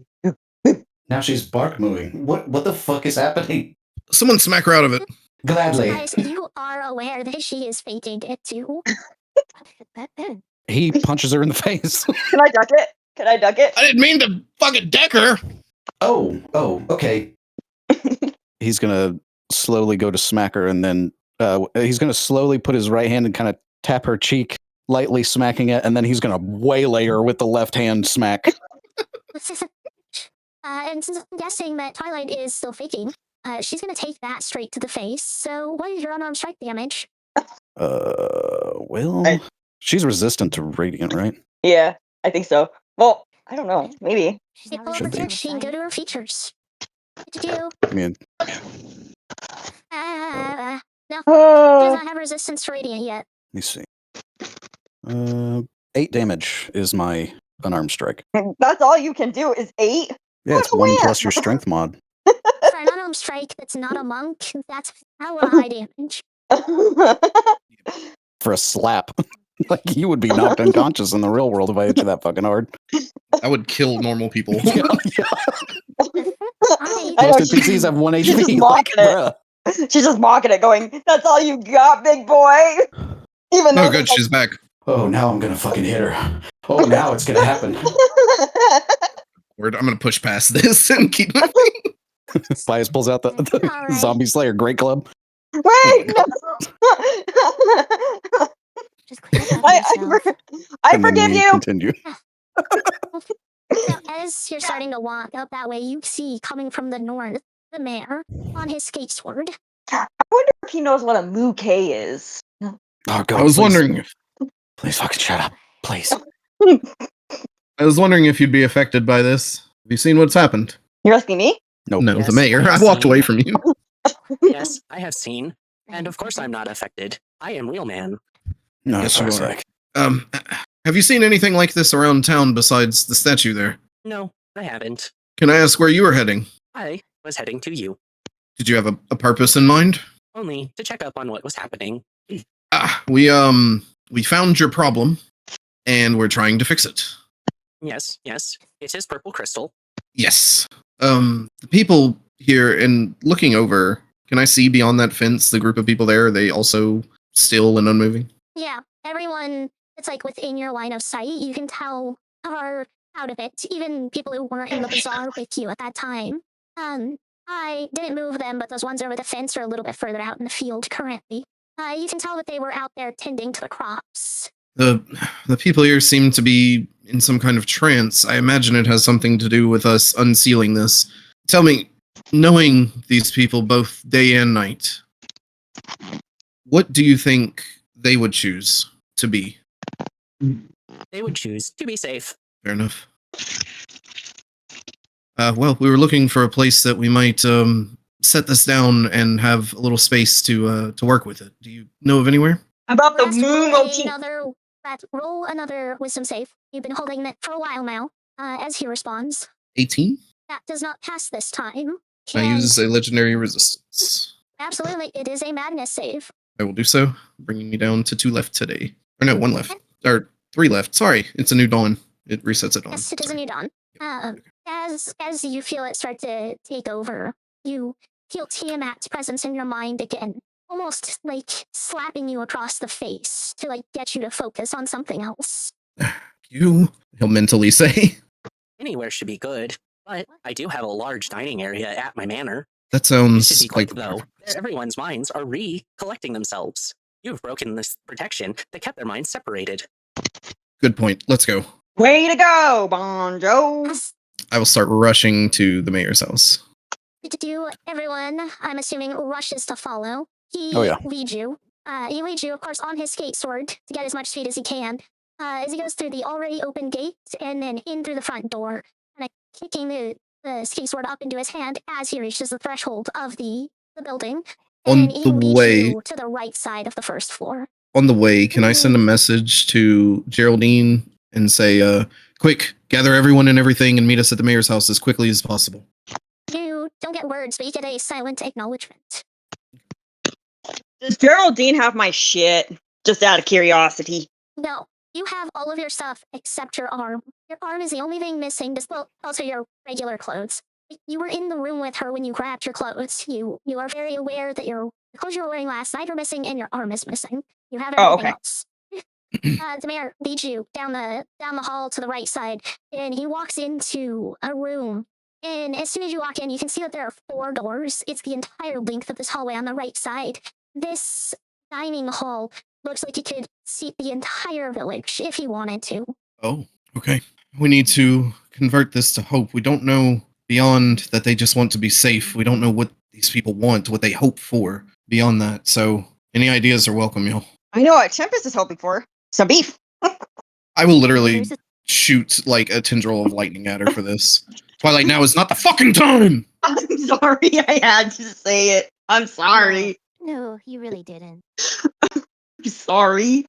Now she's bark moving. What the fuck is happening? Someone smack her out of it. Gladly. Pious, you are aware that she is faking it too. He punches her in the face. Can I duck it? I didn't mean to fucking deck her. Oh, okay. He's gonna slowly go to smack her, and then he's gonna slowly put his right hand and kind of tap her cheek, lightly smacking it, and then he's gonna waylay her with the left hand smack. And since I'm guessing that Twilight is still faking, she's gonna take that straight to the face. So what is your unarmed strike damage? Well, she's resistant to radiant, right? Yeah, I think so. Well, I don't know. Maybe. She's You not pull up really the Should be. character sheet and go to her features. What to do? I mean, No, she does Oh, not have resistance to radiant yet. let me see. 8 damage is my unarmed strike. that's all you can do is 8? Yeah, it's What a 1 wimp. plus your strength mod. For an unarmed strike that's not a monk, that's hella high damage. For a slap. Like, you would be knocked unconscious in the real world if I hit you that fucking hard. I would kill normal people. Yeah. I I know, Most NPCs have 1 she's just HP. Like, mocking it. bruh. She's just mocking it, going, "That's all you got, big boy." Even though Oh, good, she's back. Oh, now I'm gonna fucking hit her. Oh, now it's gonna happen. I'm gonna push past this and keep moving. Pious pulls out the Alright. Zombie Slayer Great Club. Wait, no. Just clean up after yourself. I And then forgive we you. continue. So as you're starting to walk up that way, you see coming from the north the mayor on his skate sword. I wonder if he knows what a mooke is. Oh, God, I was please. wondering. Please fucking shut up. Please. I was wondering if you'd be affected by this. Have you seen what's happened? You're asking me? Nope. No, Yes, the mayor. I I have walked seen. away from you. Yes, I have seen. And of course I'm not affected. I am real man. No, Yes, that's you what I are. say. Have you seen anything like this around town besides the statue there? No, I haven't. Can I ask where you were heading? I was heading to you, Did you have a purpose in mind? only to check up on what was happening. We found your problem, and we're trying to fix it. Yes, it is purple crystal. Yes. The people here, and looking over, can I see beyond that fence the group of people there? Are they also still and unmoving? Yeah, everyone that's like within your line of sight, you can tell are out of it. Even people who weren't in the bazaar with you at that time. I didn't move them, but those ones over the fence are a little bit further out in the field currently. You can tell that they were out there tending to the crops. The people here seem to be in some kind of trance. I imagine it has something to do with us unsealing this. Tell me, knowing these people both day and night, what do you think they would choose to be? They would choose to be safe. Fair enough. Well, we were looking for a place that we might set this down and have a little space to work with it. Do you know of anywhere? How about the Let's moon roll motif? roll another wisdom save. You've been holding it for a while now. As he responds, 18? that does not pass this time. I use a legendary resistance. Absolutely, it is a madness save. I will do so, bringing me down to 2 left today. Or no, 1 left. Or 3 left. Sorry, it's a new dawn. It resets at dawn. Yes, it is a new dawn. As you feel it start to take over, you feel Tiamat's presence in your mind again, almost like slapping you across the face to like get you to focus on something else. You, he'll mentally say. Anywhere should be good, but I do have a large dining area at my manor. That You should sounds be quick, like though. Everyone's minds are recollecting themselves. You've broken this protection that kept their minds separated. good point. Let's go. Way to go, Bonjo. As I will start rushing to the mayor's house. to do, everyone, I'm assuming, rushes to follow. He Oh, yeah. leads you. He leads you, of course, on his skate sword to get as much speed as he can. As he goes through the already open gate and then in through the front door, and kicking the skate sword up into his hand as he reaches the threshold of the building. On And he the leads way- you to the right side of the first floor. On the way, can I send a message to Geraldine and say, quick, gather everyone and everything and meet us at the mayor's house as quickly as possible? You don't get words, but you get a silent acknowledgement. Does Geraldine have my shit? Just out of curiosity. No, you have all of your stuff except your arm. Your arm is the only thing missing, well, also your regular clothes. You were in the room with her when you grabbed your clothes. You are very aware that the clothes you were wearing last night are missing and your arm is missing. You have everything okay. else. The mayor leads you down the hall to the right side, and he walks into a room. And as soon as you walk in, you can see that there are 4 doors. It's the entire length of this hallway on the right side. This dining hall looks like you could seat the entire village if you wanted to. Oh, okay. We need to convert this to hope. We don't know beyond that they just want to be safe. We don't know what these people want, what they hope for beyond that. So any ideas are welcome, y'all. I know what Tempest is hoping for. Some beef. I will literally There's a- shoot like a tendril of lightning at her for this. Twilight, now is not the fucking time! I'm sorry, I had to say it. I'm sorry. No, you really didn't. I'm sorry.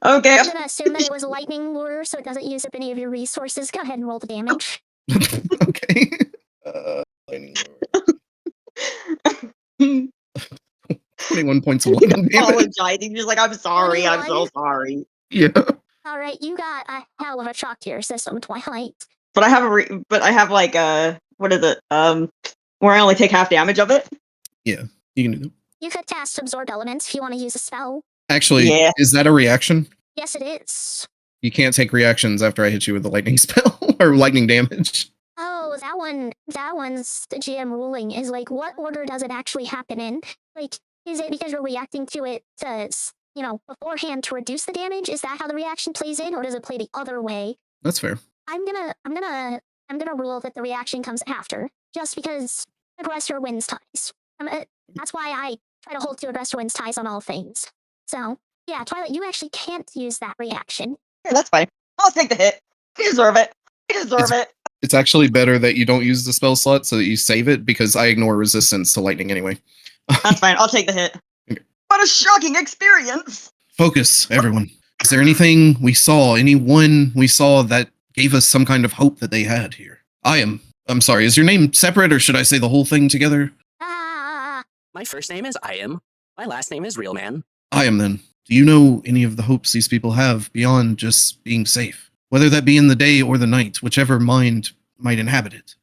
Okay. I'm gonna assume that it was a lightning lure, so it doesn't use up any of your resources. Go ahead and roll the damage. Okay. Lightning lure. 21 points of lightning damage. Apologizing. Just like, I'm sorry. I'm so 21? sorry. Yeah. All right, you got a hell of a shock to your system, Twilight. But I have like what is it? Where I only take half damage of it. Yeah, you can do that. You could cast Absorb Elements if you want to use a spell. Actually, Yeah. is that a reaction? Yes, it is. You can't take reactions after I hit you with a lightning spell or lightning damage. Oh, that one's the GM ruling is like, what order does it actually happen in? Like, is it because you're reacting to it beforehand to reduce the damage? Is that how the reaction plays in, or does it play the other way? That's fair. I'm gonna rule that the reaction comes after, just because aggressor wins ties. That's why I try to hold to aggressor wins ties on all things. So yeah, Twilight, you actually can't use that reaction. Yeah, that's fine. I'll take the hit. I deserve it. I deserve it. It's actually better that you don't use the spell slot so that you save it, because I ignore resistance to lightning anyway. That's fine. I'll take the hit. Okay. What a shocking experience. Focus, everyone. Is there anyone we saw that gave us some kind of hope that they had here? I'm sorry, is your name separate, or should I say the whole thing together? My first name is Iam. My last name is Realman. I am then. Do you know any of the hopes these people have beyond just being safe? Whether that be in the day or the night, whichever mind might inhabit it.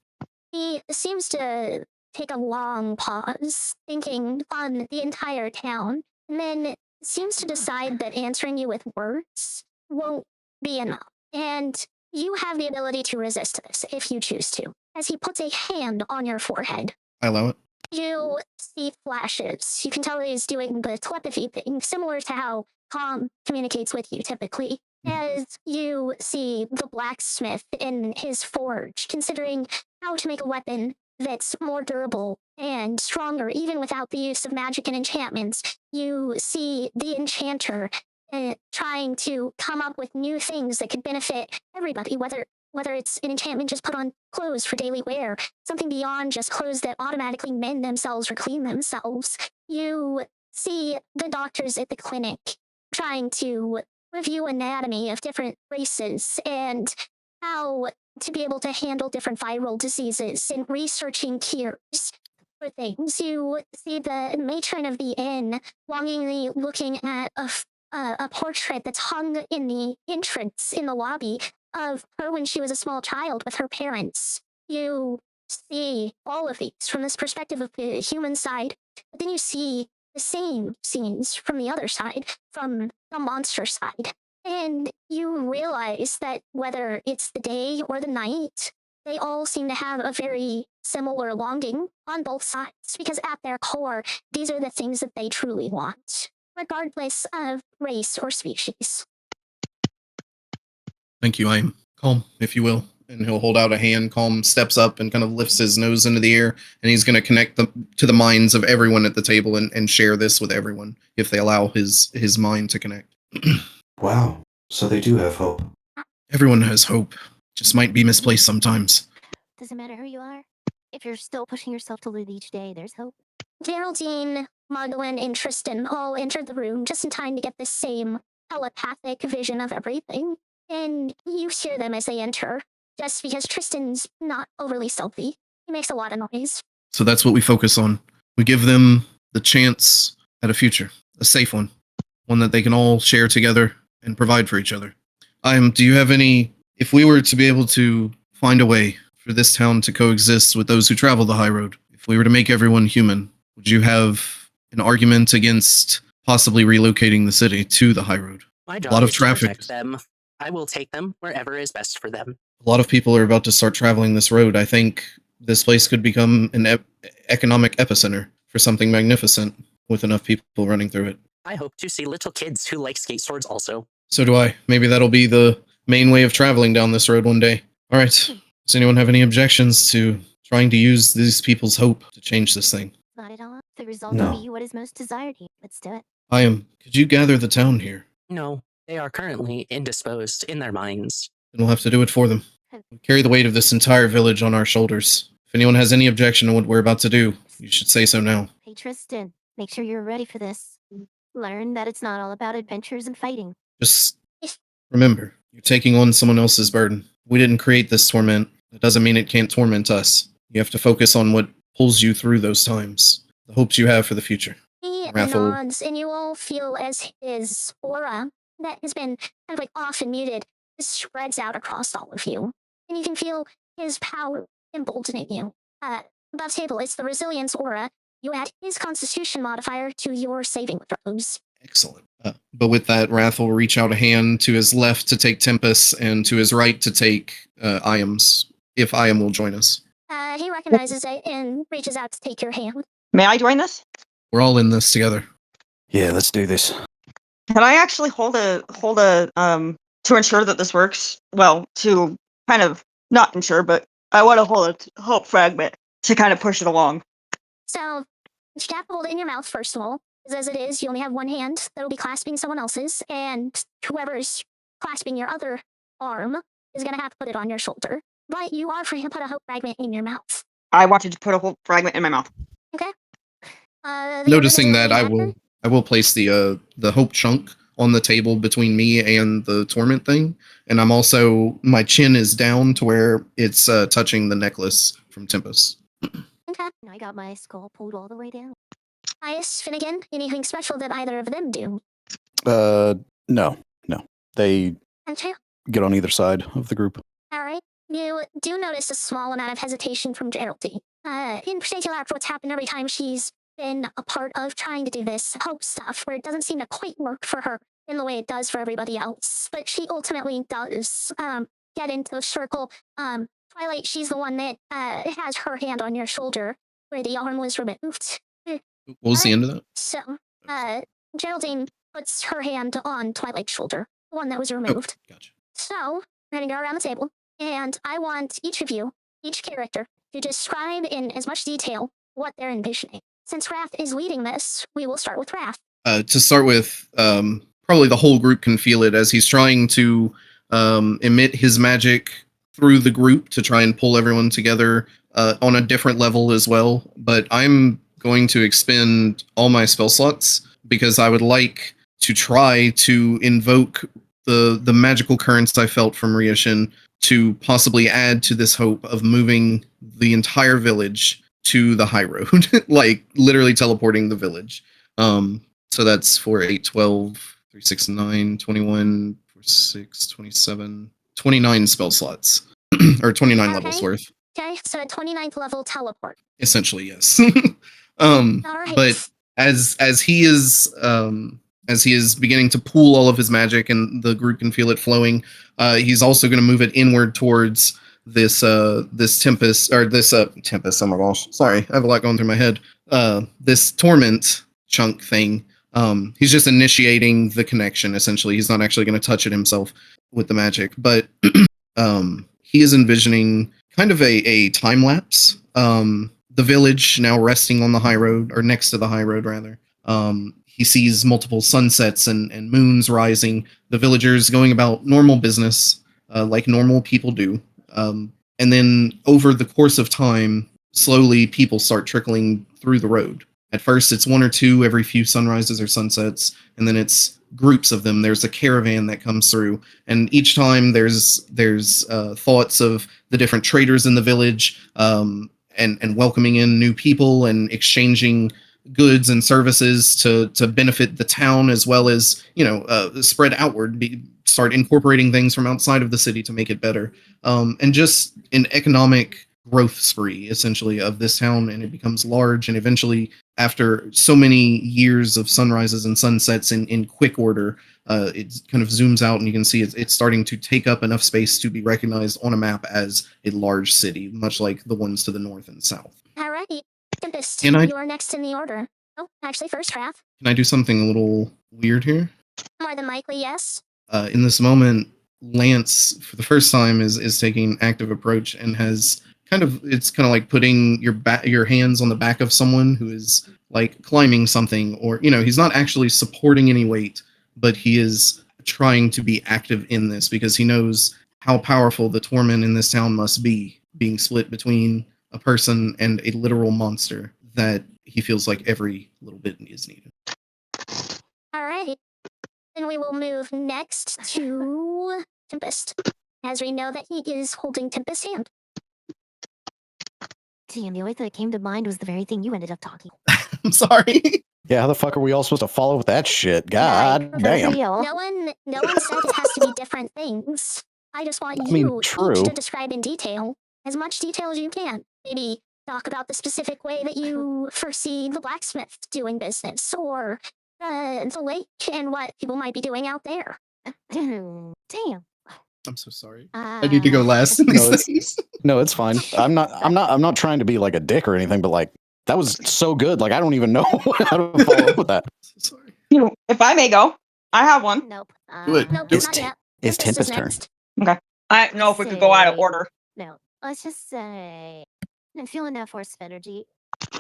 He seems to take a long pause, thinking on the entire town, and then seems to decide that answering you with words won't be enough. And you have the ability to resist this if you choose to, as he puts a hand on your forehead. I allow it. You see flashes. You can tell he's doing the telepathy thing, similar to how Calm communicates with you typically. As you see the blacksmith in his forge, considering how to make a weapon that's more durable and stronger, even without the use of magic and enchantments. You see the enchanter trying to come up with new things that could benefit everybody, whether it's an enchantment just put on clothes for daily wear, something beyond just clothes that automatically mend themselves or clean themselves. You see the doctors at the clinic trying to review anatomy of different races and how to be able to handle different viral diseases and researching cures for things. You see the matron of the inn longingly looking at a portrait that's hung in the entrance in the lobby of her when she was a small child with her parents. You see all of these from this perspective of the human side, but then you see the same scenes from the other side, from the monster side. And you realize that whether it's the day or the night, they all seem to have a very similar longing on both sides, because at their core, these are the things that they truly want, regardless of race or species. Thank you. I'm calm, if you will. And he'll hold out a hand. Calm steps up and kind of lifts his nose into the air, and he's going to connect to the minds of everyone at the table and share this with everyone if they allow his mind to connect. Wow. So they do have hope. Everyone has hope. Just might be misplaced sometimes. Doesn't matter who you are. If you're still pushing yourself to live each day, there's hope. Geraldine, Magdalene, and Tristan all entered the room just in time to get the same telepathic vision of everything. And you hear them as they enter, just because Tristan's not overly stealthy. He makes a lot of noise. So that's what we focus on. We give them the chance at a future, a safe one that they can all share together and provide for each other. Do you have any, if we were to be able to find a way for this town to coexist with those who travel the Highroad, if we were to make everyone human, would you have an argument against possibly relocating the city to the Highroad? My job A lot of is traffic. to protect them. I will take them wherever is best for them. A lot of people are about to start traveling this road. I think this place could become an economic epicenter for something magnificent with enough people running through it. I hope to see little kids who like skate swords also. So do I. Maybe that'll be the main way of traveling down this road one day. All right. Does anyone have any objections to trying to use these people's hope to change this thing? Not at all. The result No. will be what is most desired here. Let's do it. Could you gather the town here? No, they are currently indisposed in their minds. Then we'll have to do it for them. We carry the weight of this entire village on our shoulders. If anyone has any objection to what we're about to do, you should say so now. Hey, Tristan, make sure you're ready for this. Learn that it's not all about adventures and fighting. Just remember, you're taking on someone else's burden. We didn't create this torment. That doesn't mean it can't torment us. You have to focus on what pulls you through those times, the hopes you have for the future. He Rathel. nods, and you all feel as his aura, that has been kind of like off and muted, spreads out across all of you. And you can feel his power emboldening you. Above table, it's the resilience aura. You add his constitution modifier to your saving throws. Excellent. But with that, Wrath will reach out a hand to his left to take Tempest and to his right to take Iam's, if Iam will join us. He recognizes it and reaches out to take your hand. May I join this? We're all in this together. Yeah, let's do this. Can I actually hold a to ensure that this works? Well, to kind of not ensure, but I want to hold a hope fragment to kind of push it along. So, you have to hold it in your mouth, first of all, because as it is, you only have one hand that will be clasping someone else's, and whoever's clasping your other arm is going to have to put it on your shoulder. But you are free to put a hope fragment in your mouth. I wanted to put a hope fragment in my mouth. Okay. Noticing that, I will place the hope chunk on the table between me and the torment thing, and I'm also, my chin is down to where it's touching the necklace from Tempest. Okay. I got my skull pulled all the way down. Pious, Finnegan, anything special that either of them do? No. They Okay. get on either side of the group. All right. You do notice a small amount of hesitation from Geraldine. In particular, after what's happened every time she's been a part of trying to do this hope stuff, where it doesn't seem to quite work for her in the way it does for everybody else. But she ultimately does get into the circle. Twilight, she's the one that has her hand on your shoulder where the arm was removed. What was the end of that? So, Geraldine puts her hand on Twilight's shoulder, the one that was removed. Oh, gotcha. So, we're going to go around the table, and I want each of you, each character, to describe in as much detail what they're envisioning. Since Wrath is leading this, we will start with Wrath. To start with, probably the whole group can feel it as he's trying to emit his magic through the group to try and pull everyone together on a different level as well. But I'm going to expend all my spell slots because I would like to try to invoke the magical currents I felt from Ryushin to possibly add to this hope of moving the entire village to the Highroad, like literally teleporting the village. So that's 4, 8, 12, 3, 6, 9, 21, 4, 6, 27, 29 spell slots, or 29 levels Okay. worth. Okay, so a 29th level teleport. Essentially, yes. Alright. But as he is beginning to pool all of his magic and the group can feel it flowing, he's also going to move it inward towards this tempest, or this tempest. Oh my gosh, sorry, I have a lot going through my head. This torment chunk thing. He's just initiating the connection. Essentially, he's not actually going to touch it himself with the magic, but he is envisioning kind of a time lapse. The village now resting on the high road, or next to the high road, rather. He sees multiple sunsets and moons rising, the villagers going about normal business, like normal people do. And then over the course of time, slowly people start trickling through the road. At first, it's one or two every few sunrises or sunsets, and then it's groups of them. There's a caravan that comes through, and each time there's thoughts of the different traders in the village, and welcoming in new people and exchanging goods and services to benefit the town, as well as spread outward, start incorporating things from outside of the city to make it better, and just an economic growth spree essentially of this town. And it becomes large, and eventually, after so many years of sunrises and sunsets in quick order, it kind of zooms out and you can see it's starting to take up enough space to be recognized on a map as a large city, much like the ones to the north and south. Alrighty. Tempest, And you are next in the order. Oh, actually, first Raph. Can I do something a little weird here? More than likely, yes. In this moment, Lance, for the first time, is taking an active approach and has it's kind of like putting your hands on the back of someone who is like climbing something, or he's not actually supporting any weight, but he is trying to be active in this because he knows how powerful the torment in this town must be, being split between a person and a literal monster, that he feels like every little bit is needed. Alright. Then we will move next to Tempest, as we know that he is holding Tempest's hand. Damn, the only thing that came to mind was the very thing you ended up talking. I'm sorry. Yeah, how the fuck are we all supposed to follow with that shit? God damn. No one said it has to be different things. I just want you each to describe in detail, as much detail as you can. Maybe talk about the specific way that you foresee the blacksmith doing business, or the lake and what people might be doing out there. Damn. I'm so sorry. I need to go last in these things. No, it's fine. I'm not trying to be like a dick or anything, but like that was so good. Like I don't even know how to follow up with that. So sorry. If I may go, I have one. Nope. Do it. Nope, Do not yet. It's Tempest is Tempest's turn. next. Okay. I don't know if we could go out of order. No. Let's just say I'm feeling that force of energy.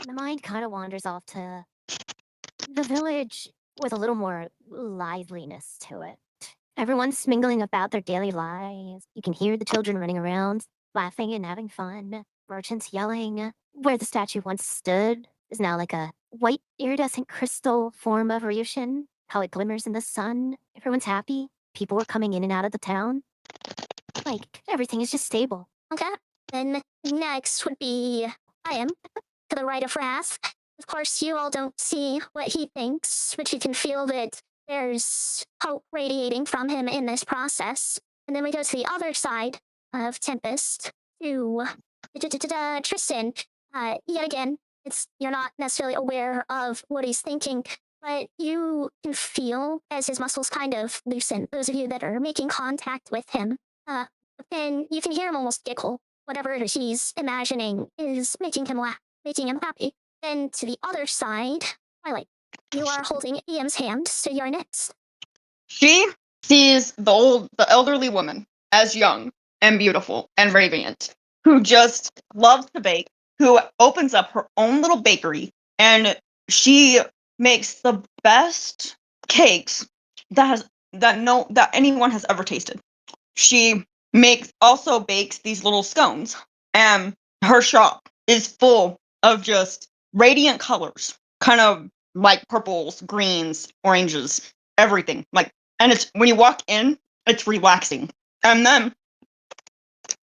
The mind kind of wanders off to the village with a little more liveliness to it. Everyone's mingling about their daily lives. You can hear the children running around, laughing and having fun. Merchants yelling. Where the statue once stood is now like a white iridescent crystal form of Ryushin. How it glimmers in the sun. Everyone's happy. People are coming in and out of the town. Like, everything is just stable. Okay. Then next would be I am to the right of Wrath. Of course, you all don't see what he thinks, but you can feel that there's hope radiating from him in this process. And then we go to the other side of Tempest to Tristan. Yet again, you're not necessarily aware of what he's thinking, but you can feel as his muscles kind of loosen. Those of you that are making contact with him, then you can hear him almost giggle. Whatever he's imagining is making him laugh, making him happy. Then to the other side, Twilight. You are holding Iam's hand, so you're next. She sees the elderly woman as young and beautiful and radiant, who just loves to bake, who opens up her own little bakery, and she makes the best cakes that anyone has ever tasted. She also bakes these little scones, and her shop is full of just radiant colors, kind of like purples, greens, oranges, everything. And it's when you walk in, it's relaxing. And then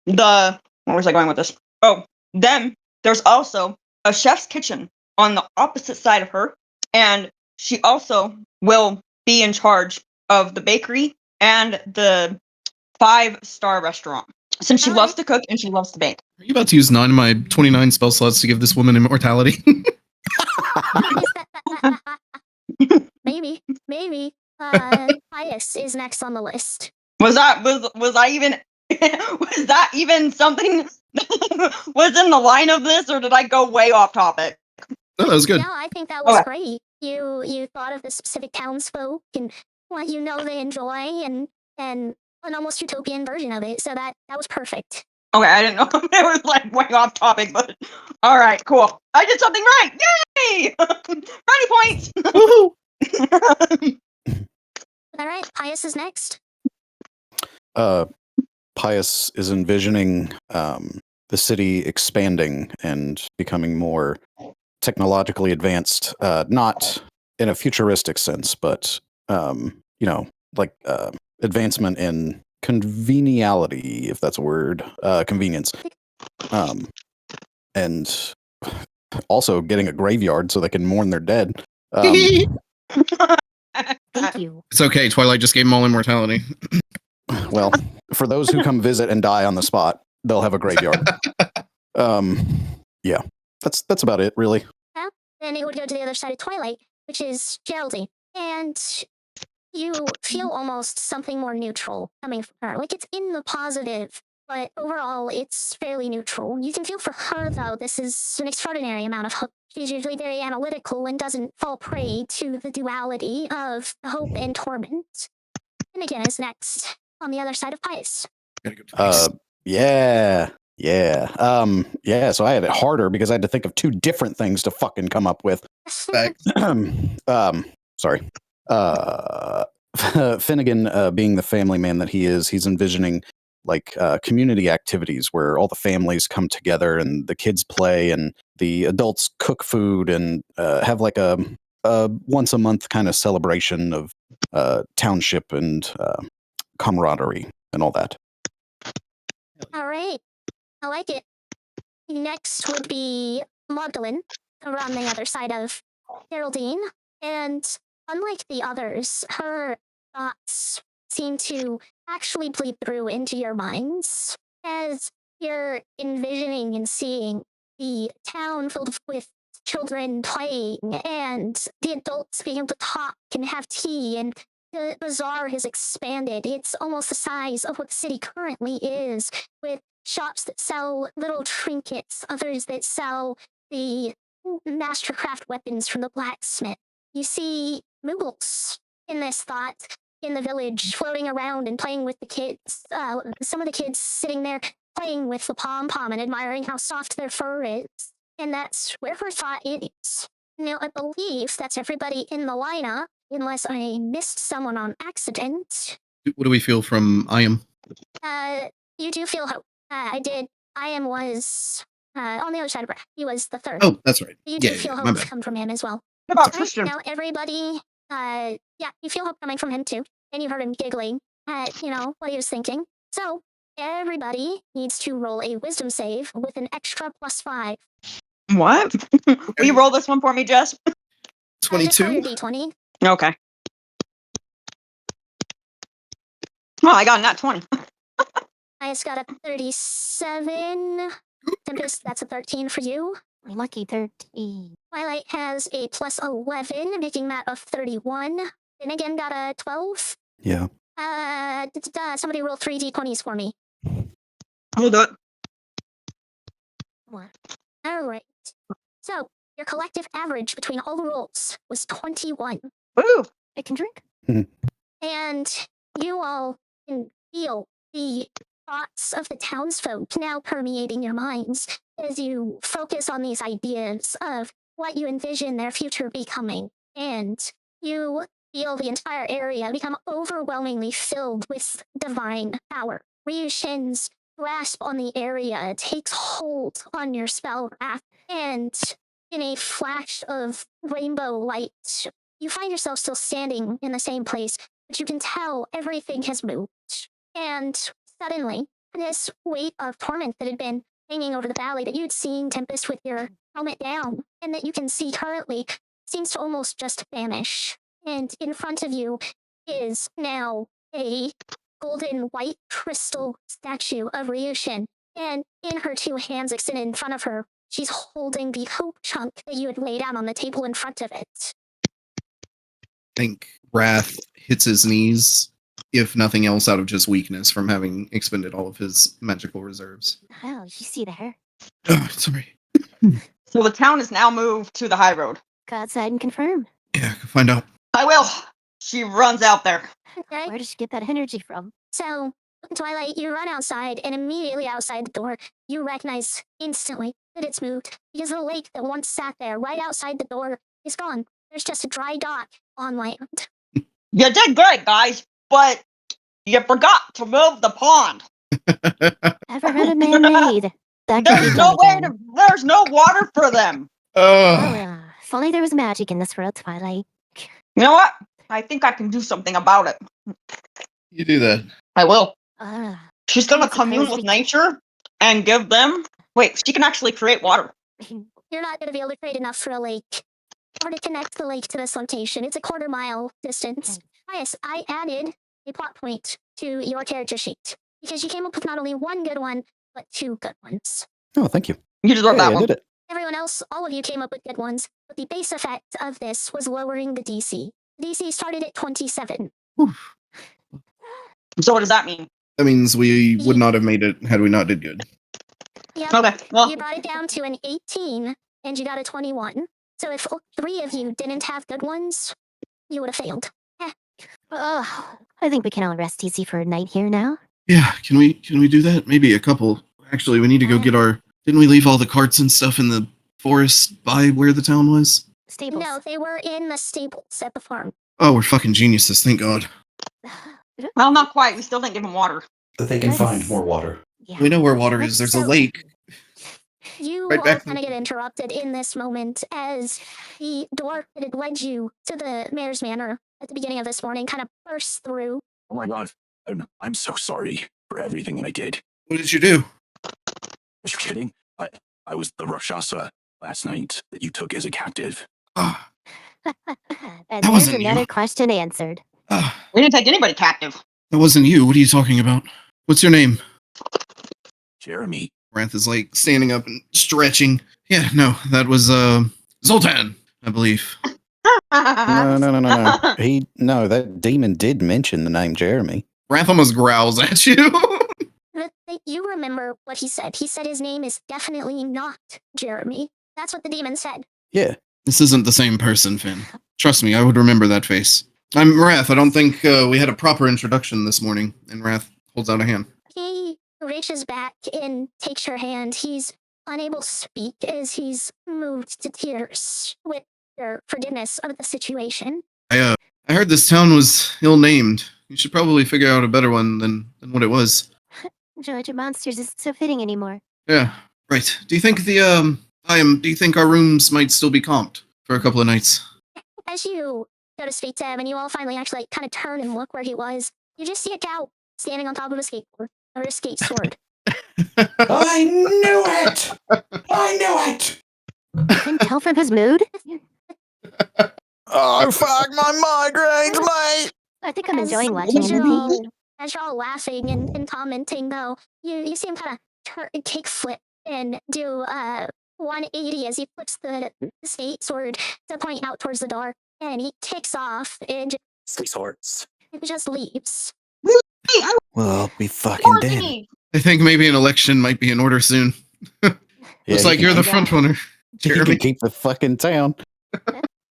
where was I going with this? Oh, then there's also a chef's kitchen on the opposite side of her, and she also will be in charge of the bakery and the 5-star restaurant, since she loves to cook and she loves to bake. Are you about to use 9 of my 29 spell slots to give this woman immortality? Maybe. Pious is next on the list. Was I even was that even something that was in the line of this, or did I go way off topic? No, that was good. No, I think that was great. You thought of the specific townsfolk and what you know they enjoy, and an almost utopian version of it. So that was perfect. Okay, I didn't know if it was like way off topic, but all right, cool. I did something right. Yay! Brownie points. All right, Pious is next. Pious is envisioning the city expanding and becoming more technologically advanced, not in a futuristic sense, but like advancement in conveniality, if that's a word, convenience, and also getting a graveyard so they can mourn their dead. Thank you. It's okay. Twilight just gave them all immortality. Well, for those who come visit and die on the spot, they'll have a graveyard. Yeah, that's about it, really. Well, then it would go to the other side of Twilight, which is Geraldine, and you feel almost something more neutral coming from her. Like it's in the positive, but overall it's fairly neutral. You can feel for her, though, this is an extraordinary amount of hope. She's usually very analytical and doesn't fall prey to the duality of hope and torment. And again is next on the other side of Pious. Yeah. So I had it harder because I had to think of 2 different things to fucking come up with. Sorry. Finnegan, being the family man that he is, he's envisioning like community activities where all the families come together and the kids play and the adults cook food and have like a once a month kind of celebration of township and camaraderie and all that. All right. I like it. Next would be Magdalene, around the other side of Geraldine. And unlike the others, her thoughts seem to actually bleed through into your minds as you're envisioning and seeing the town filled with children playing and the adults being able to talk and have tea, and the bazaar has expanded. It's almost the size of what the city currently is, with shops that sell little trinkets, others that sell the mastercraft weapons from the blacksmith. You see Moogles in this thought in the village floating around and playing with the kids. Some of the kids sitting there playing with the pom-pom and admiring how soft their fur is. And that's where her thought is. Now, I believe that's everybody in the lineup, unless I missed someone on accident. What do we feel from Iam? You do feel hope. I did. Iam was on the other side of her. He was the third. Oh, that's right. You do feel hope come from him as well. What about Right, Christian? now, everybody, you feel hope coming from him too. And you heard him giggling at, what he was thinking. So, everybody needs to roll a wisdom save with an extra +5. What? Will you roll this one for me, Jess? 22? D20. Okay. Oh, I got a nat 20. I just got a 37. Tempest, that's a 13 for you. Lucky 13. Twilight has a +11, making that a 31. Then again, got a 12. Yeah. Somebody roll 3 D20s for me. Hold up. What? All right. So, your collective average between all the rolls was 21. Ooh. I can drink. And you all can feel the thoughts of the townsfolk now permeating your minds as you focus on these ideas of what you envision their future becoming. And you feel the entire area become overwhelmingly filled with divine power. Ryushin's grasp on the area takes hold on your spell raft, and in a flash of rainbow light, you find yourself still standing in the same place, but you can tell everything has moved. And suddenly, this weight of torment that had been hanging over the valley that you'd seen Tempest with your helmet down, and that you can see currently, seems to almost just vanish. And in front of you is now a golden white crystal statue of Ryushin. And in her two hands extended in front of her, she's holding the hope chunk that you had laid out on the table in front of it. I think Wrath hits his knees, if nothing else, out of just weakness from having expended all of his magical reserves. Oh, you see there? Oh, sorry. So the town is now moved to the Highroad. Go outside and confirm. Yeah, I can find out. I will. She runs out there. Okay. Where did she get that energy from? So, Twilight, you run outside, and immediately outside the door, you recognize instantly that it's moved, because the lake that once sat there right outside the door is gone. There's just a dry dock on land. You did great, guys, but you forgot to move the pond. Ever heard of man-made? That could be There's done no way again. to. There's no water for them. Oh, if only there was magic in this world, Twilight. You know what? I think I can do something about it. You do that. I will. Uh, She's gonna I suppose commune with we- nature and give them. Wait, she can actually create water. You're not going to be able to create enough for a lake, or to connect the lake to this location. It's a quarter-mile distance. Yes, I added a plot point to your character sheet, because you came up with not only one good one, but two good ones. Oh, thank you. You deserve Hey, that I one. did it. Everyone else, all of you came up with good ones, but the base effect of this was lowering the DC. The DC started at 27. So what does that mean? That means we would not have made it had we not did good. Yep. Okay, well, You brought it down to an 18, and you got a 21. So if three of you didn't have good ones, you would have failed. Oh, I think we can all rest easy for a night here now. Yeah, can we do that? Maybe a couple. Actually, we need to go get our. Didn't we leave all the carts and stuff in the forest by where the town was? Stables. No, they were in the stables at the farm. Oh, we're fucking geniuses, thank God. well, not quite. We still didn't give them water. That they can Nice. find more water. Yeah. We know where water is. There's a So- lake. You Right all back- kind of get interrupted in this moment as the door that had led you to the mayor's manor at the beginning of this morning kind of bursts through. Oh my god. I'm so sorry for everything that I did. What did you do? Are you kidding? I was the Rakshasa last night that you took as a captive. Ah, And That there's wasn't you. another question answered. ah, We didn't take anybody captive. that wasn't you. What are you talking about? What's your name? Jeremy. Wrath is like standing up and stretching. Yeah, no, that was Zoltan, I believe. No. That demon did mention the name Jeremy. Wrath almost growls at you. But you remember what he said. He said his name is definitely not Jeremy. That's what the demon said. Yeah. This isn't the same person, Finn. Trust me, I would remember that face. I'm Wrath. I don't think we had a proper introduction this morning. And Wrath holds out a hand. He reaches back and takes your hand. He's unable to speak as he's moved to tears with your forgiveness of the situation. I heard this town was ill-named. You should probably figure out a better one than what it was. Georgia Monsters isn't so fitting anymore. Yeah, right. Do you think do you think our rooms might still be comped for a couple of nights? As you go to speak to him and you all finally actually kind of turn and look where he was, you just see a cow standing on top of a skateboard or a skate sword. I knew it! I knew it! You can tell from his mood. Oh, fuck my migraines, mate! I think I'm As- enjoying watching as him. you're all, as you're all laughing and commenting, though, you see him kind of kick flip and do 180 as he flips the skate sword to point out towards the door, and he kicks off and Sweet swords. just leaves. Well, I'll be fucking dead. I think maybe an election might be in order soon. Looks like you're the front runner, You Jeremy. can keep the fucking town.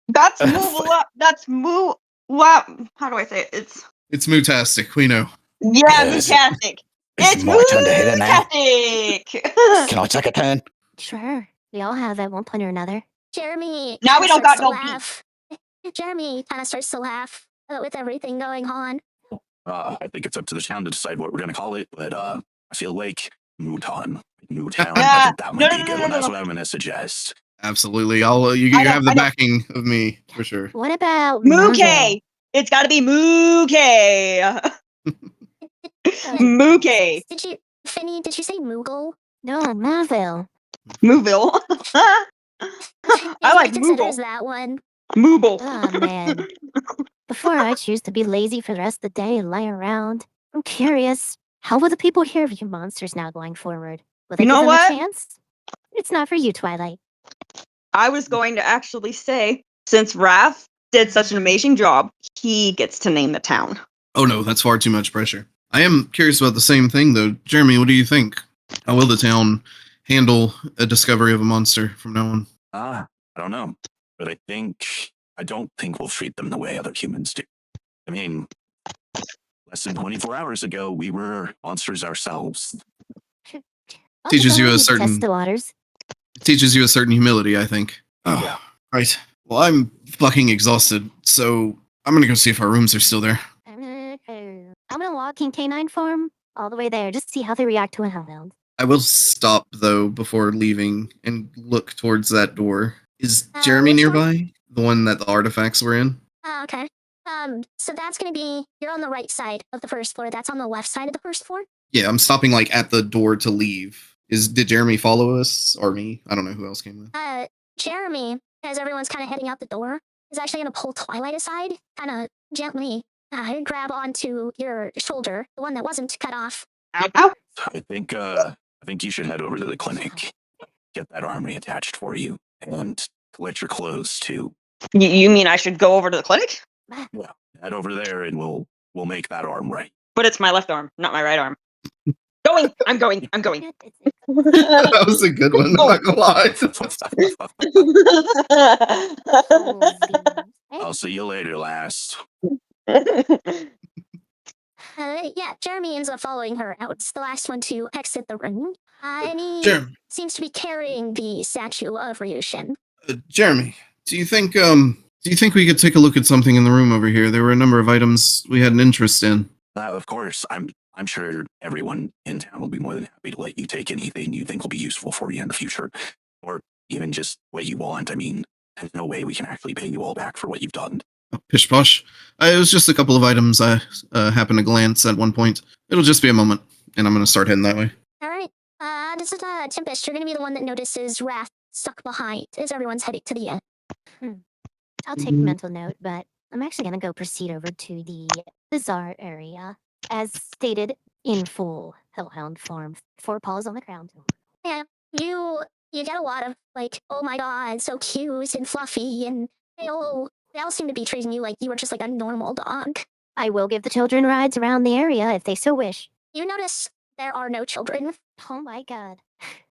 That's moo. How do I say it? It's mootastic, we know. Yes. Fantastic. It's my turn to hit it now. Fantastic. Can I take a turn? Sure. We all have at one point or another. Jeremy Now we don't starts got to no beef. laugh. Jeremy kind of starts to laugh with everything going on. I think it's up to the town to decide what we're going to call it, but I feel like Mootown. Mootown. I Ah, think that no, might no, be a no, good no, one. no, That's no. what I'm going to suggest. Absolutely. I'll you, I you know, have the I know. backing of me for sure. What about Mookie. Marvel? It's got to be Mookie. Mookie. Did you, Finny? Did you say Moogle? No, Marvel. Mooville. I like He considers Mooble. that one. Mooble. Oh man. Before I choose to be lazy for the rest of the day and lie around, I'm curious. How will the people hear of you monsters now going forward? Will they You give know them what? a chance? It's not for you, Twilight. I was going to actually say, since Raph did such an amazing job, he gets to name the town. Oh no, that's far too much pressure. I am curious about the same thing though. Jeremy, what do you think? How will the town handle a discovery of a monster from now on? I don't know. But I don't think we'll treat them the way other humans do. I mean, less than 24 hours ago, we were monsters ourselves. Teaches you a Need to test certain the waters. teaches you a certain humility, I think. Oh, Yeah. right. Well, I'm fucking exhausted, so I'm gonna go see if our rooms are still there. I'm gonna walk in canine form all the way there, just to see how they react to a hellhound. I will stop though before leaving and look towards that door. Is Jeremy Which one? nearby? The one that the artifacts were in? Oh, okay. So that's gonna be, you're on the right side of the first floor. That's on the left side of the first floor. Yeah, I'm stopping like at the door to leave. Did Jeremy follow us or me? I don't know who else came with. Jeremy, as everyone's kind of heading out the door, is actually gonna pull Twilight aside, kind of gently grab onto your shoulder, the one that wasn't cut off. Ow, ow. I think you should head over to the clinic, get that arm reattached for you, and collect your clothes too. You mean I should go over to the clinic? Yeah, head over there and we'll make that arm right. But it's my left arm, not my right arm. Going. I'm going. I'm going. That was a good one. I'm not gonna lie. I'll see you later, last. Yeah, Jeremy ends up following her out. It's the last one to exit the room. And he Jeremy, seems to be carrying the statue of Ryushin. Jeremy, do you think we could take a look at something in the room over here? There were a number of items we had an interest in. Of course, I'm sure everyone in town will be more than happy to let you take anything you think will be useful for you in the future, or even just what you want. I mean, there's no way we can actually pay you all back for what you've done. Oh, pish posh. It was just a couple of items I happened to glance at one point. It'll just be a moment, and I'm going to start heading that way. All right. This is Tempest. You're going to be the one that notices Wrath stuck behind as everyone's heading to the end. I'll take mental note, but I'm actually gonna go proceed over to the bazaar area, as stated in full hellhound form. 4 paws on the ground. Yeah, you get a lot of like, oh my god, so cute and fluffy, and they all seem to be treating you like you were just like a normal dog. I will give the children rides around the area if they so wish. You notice there are no children. Oh my god.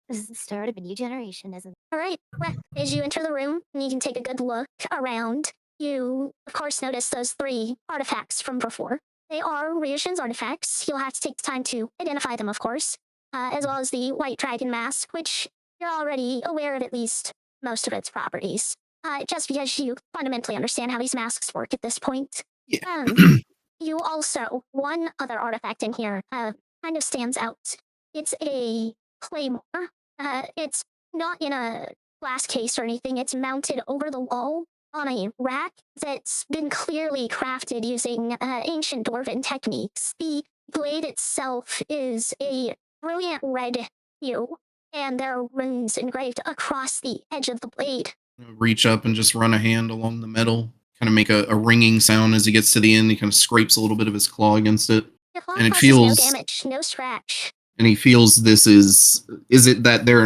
This is the start of a new generation, isn't it? All right. Well, as you enter the room, and you can take a good look around, you, of course, notice those 3 artifacts from before. They are Ryushin's artifacts. You'll have to take the time to identify them, of course, as well as the White Dragon Mask, which you're already aware of at least most of its properties, just because you fundamentally understand how these masks work at this point. Yeah. You also, one other artifact in here kind of stands out. It's a claymore. It's not in a glass case or anything. It's mounted over the wall on a rack that's been clearly crafted using ancient dwarven techniques. The blade itself is a brilliant red hue, and there are runes engraved across the edge of the blade. Reach up and just run a hand along the metal, kind of make a ringing sound as he gets to the end. He kind of scrapes a little bit of his claw against it. Your claw And it causes feels- no damage, no scratch. And he feels this is it that there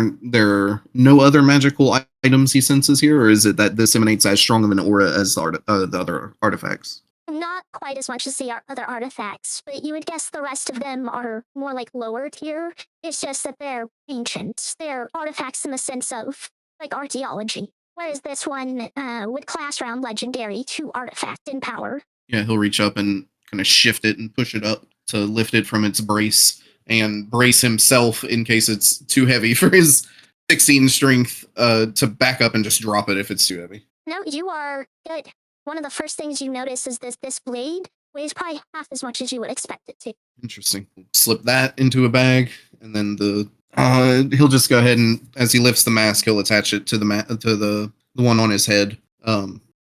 are no other magical items he senses here, or is it that this emanates as strong of an aura as the other artifacts? Not quite as much as the other artifacts, but you would guess the rest of them are more like lower tier. It's just that they're ancient. They're artifacts in the sense of like archaeology, whereas this one would class around legendary to artifact in power. Yeah, he'll reach up and kind of shift it and push it up to lift it from its brace and brace himself in case it's too heavy for his 16 strength to back up and just drop it if it's too heavy. No, you are good. one of the first things you notice is this blade weighs probably half as much as you would expect it to. Interesting. Slip that into a bag, and then he'll just go ahead and, as he lifts the mask, he'll attach it to the one on his head.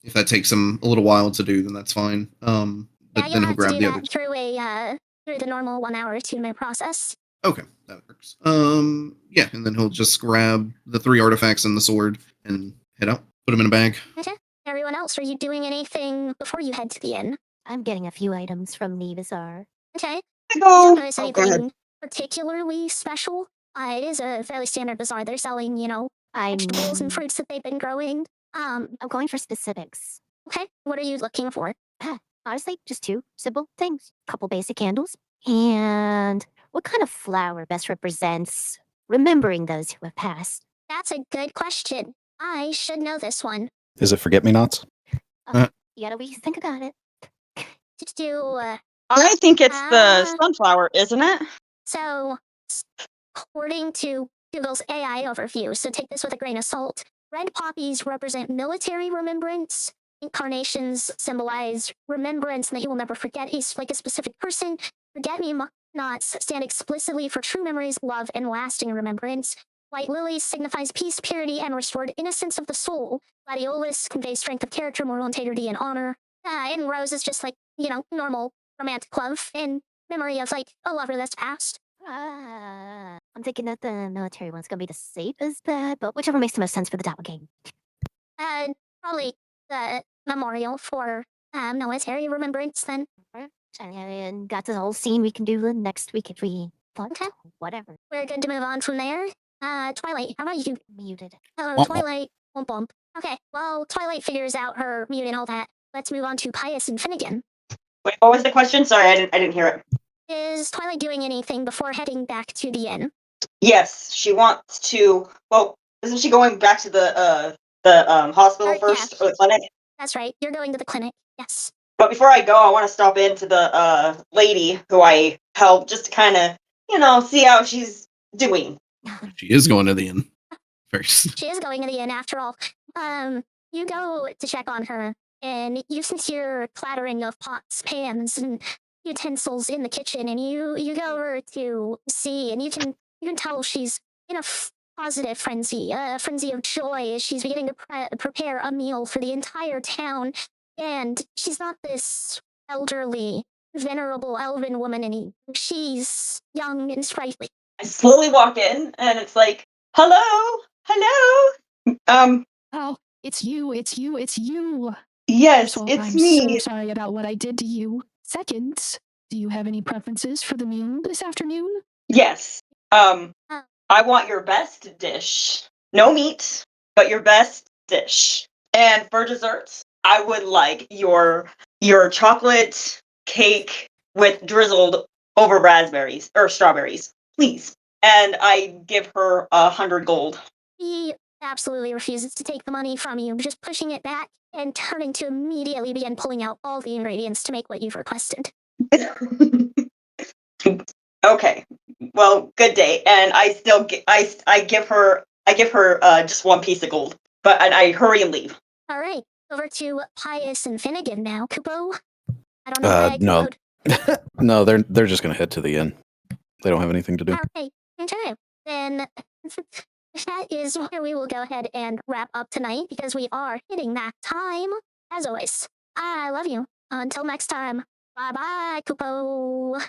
If that takes him a little while to do, then that's fine. But Yeah, then you'll he'll have to grab do the that other. through the normal 1 hour attunement process. Okay, that works. Yeah, and then he'll just grab the 3 artifacts and the sword and head out. Put them in a bag. Okay. Everyone else, are you doing anything before you head to the inn? I'm getting a few items from U.S.A. Okay. I You go. don't notice Oh, go ahead. anything particularly special. It is a fairly standard bazaar. They're selling, vegetables and fruits that they've been growing. I'm going for specifics. Okay. What are you looking for? Honestly, just 2 simple things. Couple basic candles. And what kind of flower best represents remembering those who have passed? That's a good question. I should know this one. Is it forget-me-nots? You gotta think about it. To do, I think it's the Ah. sunflower, isn't it? so, according to Google's AI overview, so take this with a grain of salt, red poppies represent military remembrance. Incarnations symbolize remembrance and that you will never forget a specific person. Forget-me-nots stand explicitly for true memories, love, and lasting remembrance. White lilies signifies peace, purity, and restored innocence of the soul. Gladiolus conveys strength of character, moral integrity, and honor. And rose is just normal romantic love in memory of a lover that's passed. I'm thinking that the military one's gonna be the safest bet, but whichever makes the most sense for the doppelganger. Probably the memorial for military remembrance then. And got the whole scene we can do the next week if we want. Okay. Whatever. We're good to move on from there. Twilight, how about you? Muted. Oh, Womp womp. Twilight. Womp womp. Okay, well, Twilight figures out her mute and all that. Let's move on to Pious and Finnegan. Wait, what was the question? Sorry, I didn't hear it. Is Twilight doing anything before heading back to the inn? Yes, she wants to. Well, isn't she going back to the hospital Yeah. first, or the clinic? That's right, you're going to the clinic. Yes. But before I go, I want to stop into the lady who I helped, just to kind of, see how she's doing. She is going to the inn first. She is going to the inn after all. You go to check on her, and you can hear clattering of pots, pans, and utensils in the kitchen, and you go over to see, and you can tell she's in a positive frenzy, a frenzy of joy as she's beginning to prepare a meal for the entire town. And she's not this elderly, venerable elven woman anymore. She's young and sprightly. I slowly walk in, and it's like, hello. Oh, it's you. Yes, First of all, it's I'm me. so sorry about what I did to you. Second, do you have any preferences for the meal this afternoon? Yes. I want your best dish. No meat, but your best dish. And for desserts, I would like your chocolate cake with drizzled over raspberries or strawberries, please. And I give her 100 gold. He absolutely refuses to take the money from you, just pushing it back and turning to immediately begin pulling out all the ingredients to make what you've requested. Okay. Well, good day. And I still I give her just 1 piece of gold. But I hurry and leave. All right, over to Pious and Finnegan now. Kupo? I don't know why I No. kupoed. No, they're just gonna head to the inn. They don't have anything to do. All right, okay. Then that is where we will go ahead and wrap up tonight because we are hitting that time. As always, I love you. Until next time, bye-bye, Kupo.